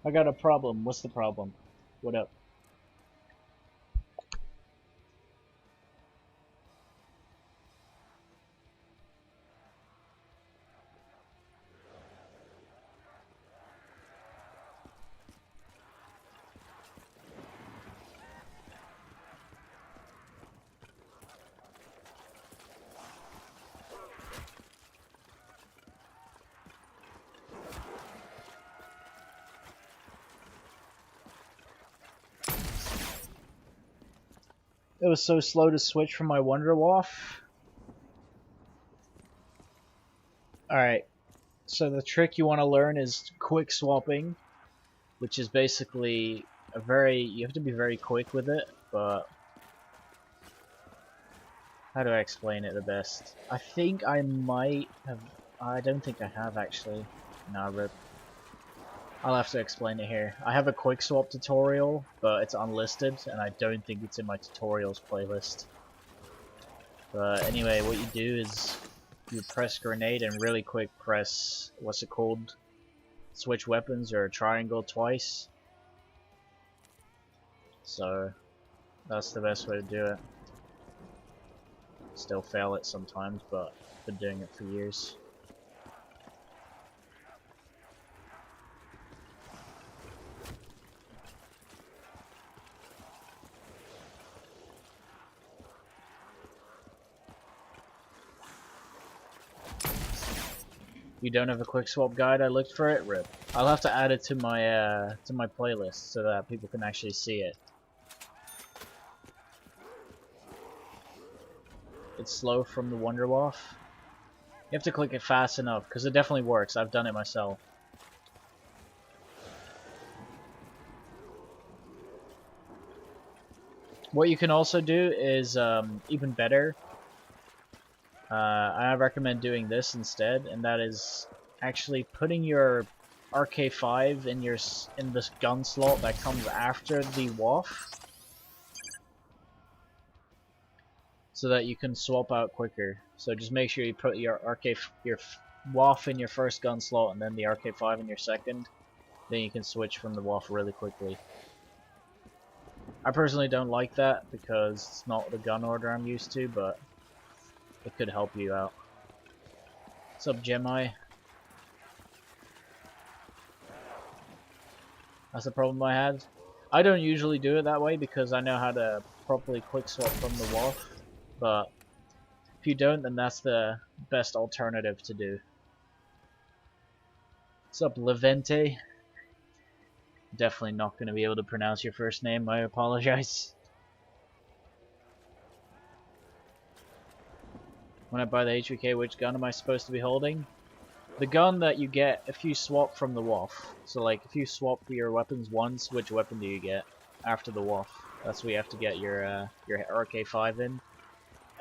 I got a problem. What's the problem? What up? It was so slow to switch from my Wonderwaff. Alright, so the trick you want to learn is quick swapping, which is basically you have to be very quick with it, but how do I explain it the best? I think I might have, I don't think I have actually. Nah, rip. I'll have to explain it here. I have a quick swap tutorial, but it's unlisted, and I don't think it's in my tutorials playlist. But anyway, what you do is you press grenade and really quick press, what's it called? Switch weapons or triangle twice. So that's the best way to do it. Still fail it sometimes, but I've been doing it for years. You don't have a quick swap guide? I looked for it. Rip. I'll have to add it to my playlist so that people can actually see it. It's slow from the Wonderwaff. You have to click it fast enough because it definitely works. I've done it myself. What you can also do is even better. I recommend doing this instead, and that is actually putting your RK5 in this gun slot that comes after the Waff, so that you can swap out quicker. So just make sure you put your Waff in your first gun slot and then the RK5 in your second. Then you can switch from the Waff really quickly. I personally don't like that because it's not the gun order I'm used to, but it could help you out. What's up, Gemini? That's the problem I had. I don't usually do it that way because I know how to properly quick swap from the Waff, but if you don't, then that's the best alternative to do. What's up, Levente? Definitely not going to be able to pronounce your first name, I apologize. When I buy the HVK, which gun am I supposed to be holding? the gun that you get if you swap from the WAF. So like if you swap your weapons once, which weapon do you get after the WAF? That's where you have to get your RK5 in,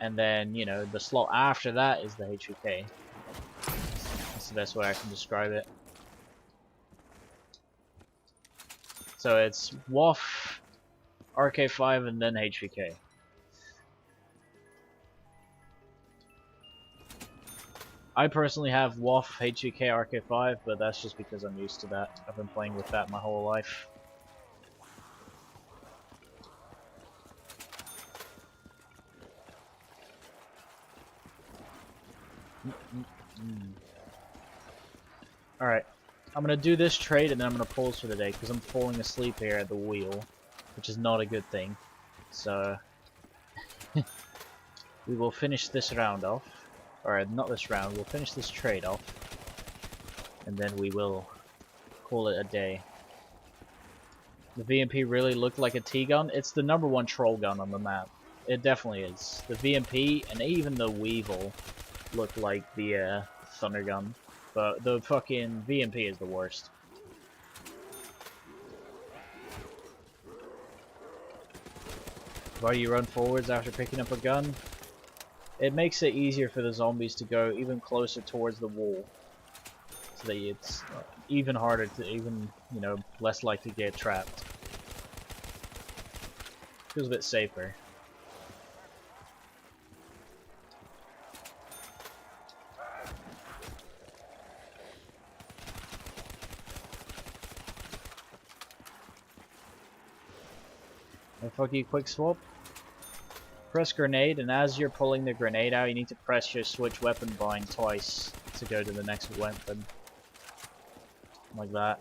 and then you know the slot after that is the HVK. That's the best way I can describe it. So it's WAF, RK5, and then HVK. I personally have WAF, HVK, RK5, but that's just because I'm used to that. I've been playing with that my whole life. Alright, I'm gonna do this trade and then I'm gonna pause for the day because I'm falling asleep here at the wheel, which is not a good thing. So, we will finish this round off. Or not this round, we'll finish this trade off. And then we will call it a day. The VMP really looked like a T-gun. It's the #1 troll gun on the map. It definitely is. The VMP and even the Weevil look like the Thunder gun. But the fucking VMP is the worst. Why do you run forwards after picking up a gun? It makes it easier for the zombies to go even closer towards the wall. So that it's even harder to, even, you know, less likely to get trapped. Feels a bit safer. And fuck you, quick swap. Press grenade, and as you're pulling the grenade out, you need to press your switch weapon bind twice to go to the next weapon. Like that.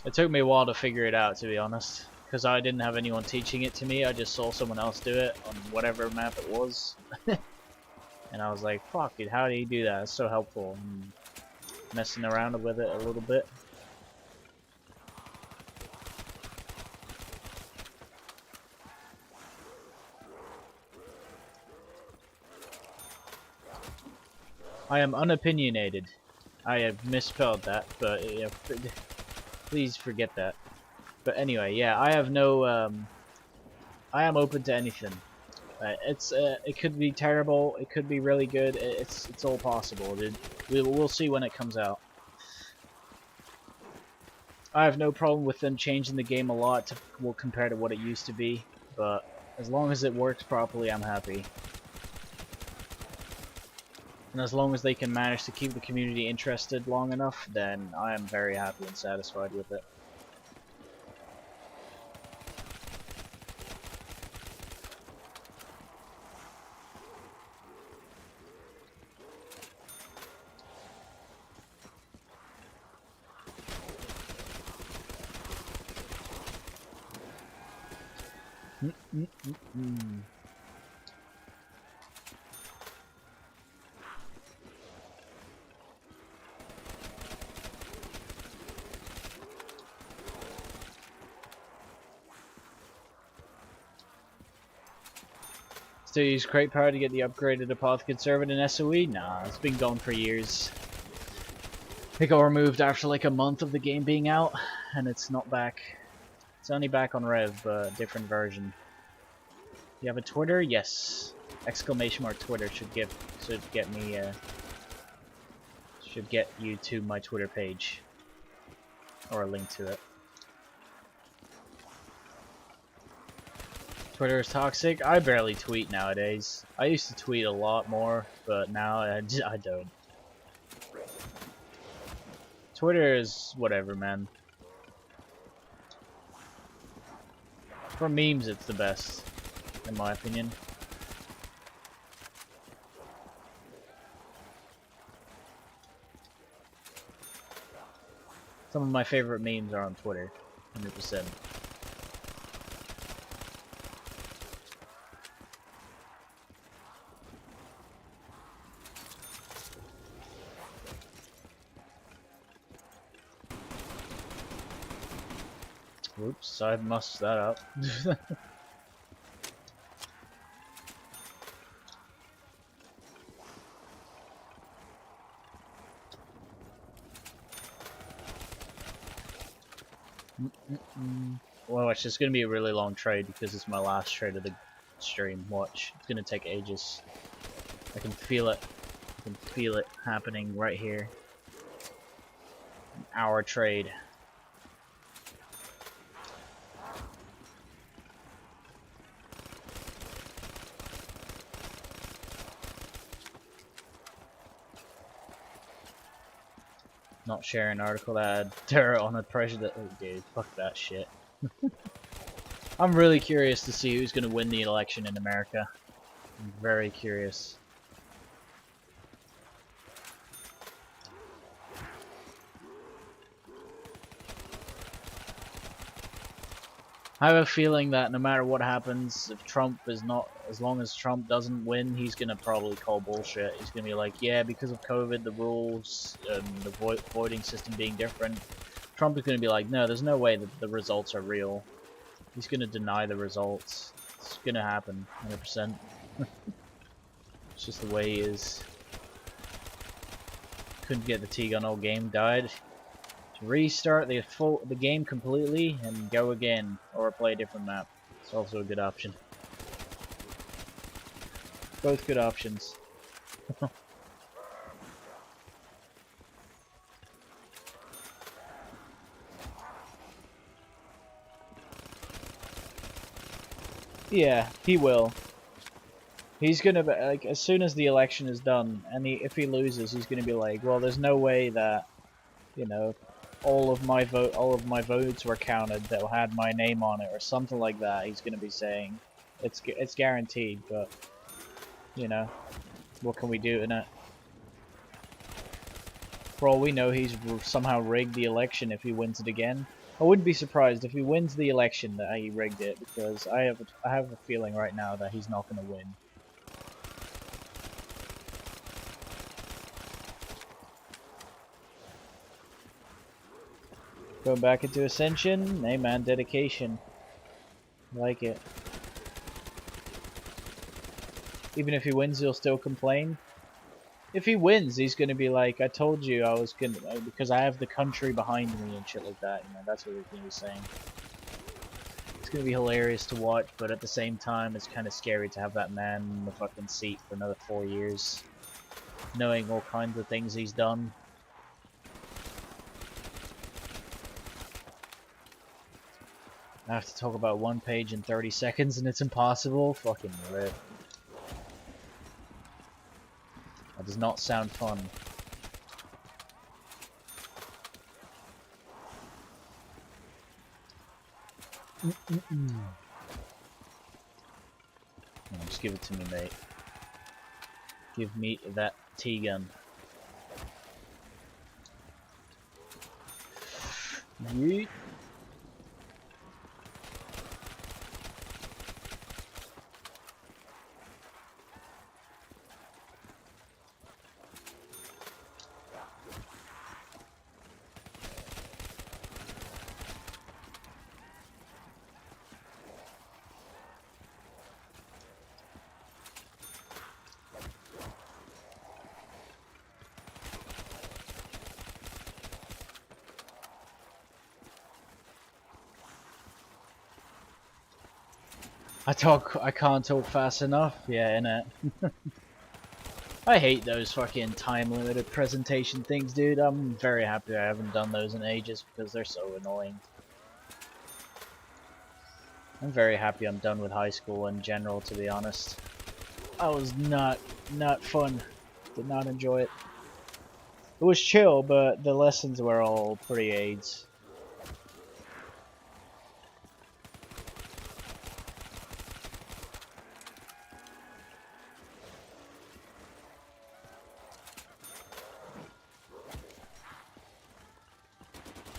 It took me a while to figure it out, to be honest, because I didn't have anyone teaching it to me. I just saw someone else do it on whatever map it was. And I was like, fuck it, how do you do that? It's so helpful. And messing around with it a little bit. I am unopinionated. I have misspelled that, but yeah, please forget that. But anyway, yeah, I have no. I am open to anything. It could be terrible. It could be really good. It's all possible, dude. We'll see when it comes out. I have no problem with them changing the game a lot to compared to what it used to be. But as long as it works properly, I'm happy. And as long as they can manage to keep the community interested long enough, then I am very happy and satisfied with it. Still use crate power to get the upgraded Apothecary server in SOE? Nah, it's been gone for years. It got removed after like a month of the game being out, and it's not back. It's only back on Rev, but different version. You have a Twitter? Yes. Exclamation mark Twitter should get me should get you to my Twitter page. Or a link to it. Twitter is toxic. I barely tweet nowadays. I used to tweet a lot more, but now I don't. Twitter is whatever, man. For memes, it's the best, in my opinion. Some of my favorite memes are on Twitter, 100%. Whoops, I messed that up. Watch, it's gonna be a really long trade because it's my last trade of the stream. Watch, it's gonna take ages. I can feel it. I can feel it happening right here. An hour trade. Not sharing an article that had dirt on the pressure that. Oh, dude, fuck that shit. I'm really curious to see who's gonna win the election in America. I'm very curious. I have a feeling that no matter what happens, if Trump is not, as long as Trump doesn't win, he's gonna probably call bullshit. He's gonna be like, yeah, because of COVID, the rules, the voting system being different, Trump is gonna be like, no, there's no way that the results are real. He's gonna deny the results. It's gonna happen, 100%. It's just the way he is. Couldn't get the T-gun all game, died. Restart the game completely and go again, or play a different map. It's also a good option. Both good options. Yeah, he will. He's gonna be like, as soon as the election is done, and if he loses, he's gonna be like, well, there's no way that, you know, all of my votes were counted that had my name on it, or something like that. He's gonna be saying, it's guaranteed, but you know, what can we do in it? For all we know, he's somehow rigged the election if he wins it again. I wouldn't be surprised if he wins the election that he rigged it, because I have a feeling right now that he's not gonna win. Going back into Ascension, hey man, dedication. Like it. Even if he wins, he'll still complain. If he wins, he's gonna be like, I told you I was gonna, because I have the country behind me and shit like that, you know, that's what he's gonna be saying. It's gonna be hilarious to watch, but at the same time, it's kind of scary to have that man in the fucking seat for another 4 years. Knowing all kinds of things he's done. I have to talk about one page in 30 seconds and it's impossible? Fucking rip. That does not sound fun. No, just give it to me, mate. Give me that T-gun. Yeet. I can't talk fast enough. Yeah, innit? I hate those fucking time-limited presentation things, dude. I'm very happy I haven't done those in ages because they're so annoying. I'm very happy I'm done with high school in general, to be honest. I was not fun. Did not enjoy it. It was chill, but the lessons were all pretty AIDS.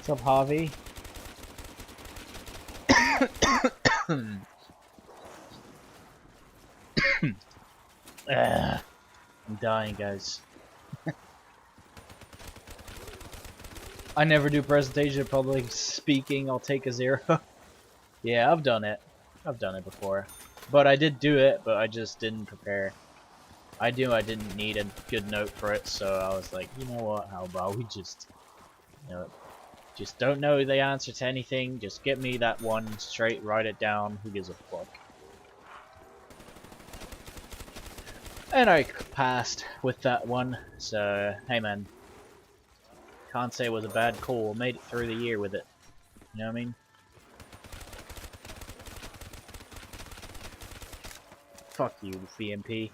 What's up, Javi? I'm dying, guys. I never do presentation in public speaking. I'll take a 0. Yeah, I've done it. I've done it before. But I did do it, but I just didn't prepare. I knew I didn't need a good note for it, so I was like, you know what, how about we just, you know, Just don't know the answer to anything. Just get me that one straight, write it down. Who gives a fuck? And I passed with that one. So, hey man. Can't say it was a bad call. Made it through the year with it. You know what I mean? Fuck you, VMP.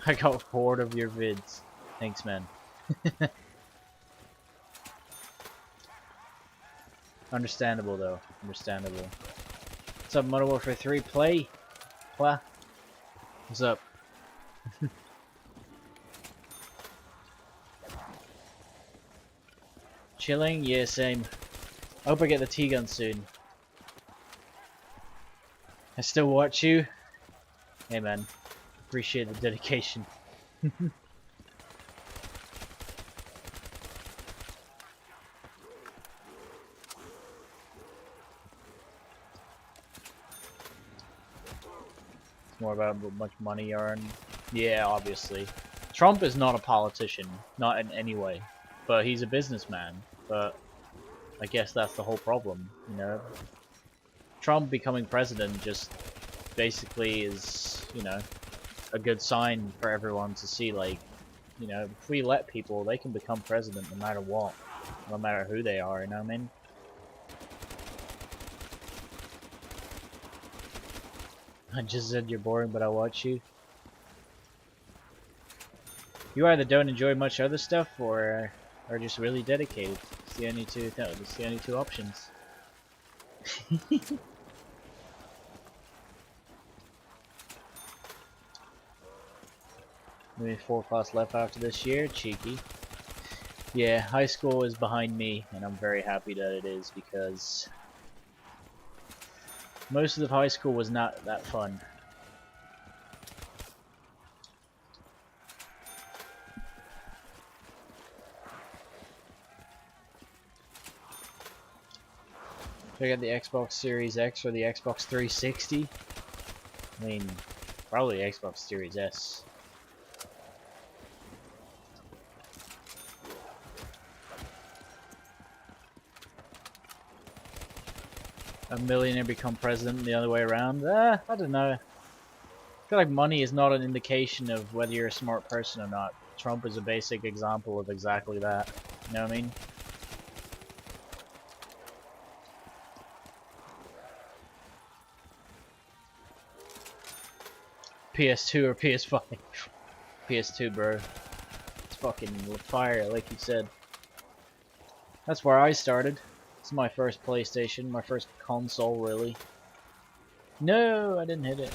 I got bored of your vids. Thanks, man. Understandable, though. Understandable. What's up, Modern Warfare 3? Play? Pla? What's up? Chilling? Yeah, same. I hope I get the T-gun soon. I still watch you? Hey, man. Appreciate the dedication. It's more about how much money you earn. Yeah, obviously. Trump is not a politician. Not in any way. But he's a businessman. But I guess that's the whole problem, you know? Trump becoming president just basically is, you know, a good sign for everyone to see, like, you know, if we let people, they can become president no matter what. No matter who they are, you know what I mean? I just said you're boring, but I watch you. You either don't enjoy much other stuff, or are just really dedicated. It's the only two. No, it's the only two options. Maybe 4 class left after this year. Cheeky. Yeah, high school is behind me, and I'm very happy that it is, because most of high school was not that fun. Should I get the Xbox Series X or the Xbox 360? I mean, probably Xbox Series S. A millionaire become president the other way around? I don't know. I feel like money is not an indication of whether you're a smart person or not. Trump is a basic example of exactly that. You know what I mean? PS2 or PS5? PS2, bro. It's fucking fire, like you said. That's where I started. It's my first PlayStation, my first console, really. No, I didn't hit it.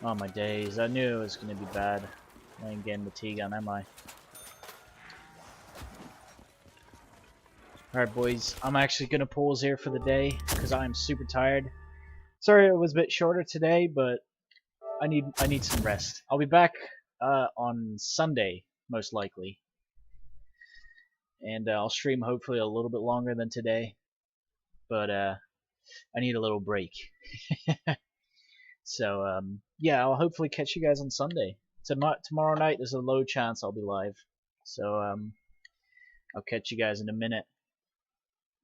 Oh my days, I knew it was gonna be bad. I ain't getting the T-gun, am I? Alright boys, I'm actually gonna pause here for the day, because I'm super tired. Sorry it was a bit shorter today, but I need some rest. I'll be back on Sunday, most likely. And I'll stream hopefully a little bit longer than today. But I need a little break. So yeah, I'll hopefully catch you guys on Sunday. Tomorrow night there's a low chance I'll be live. So I'll catch you guys in a minute.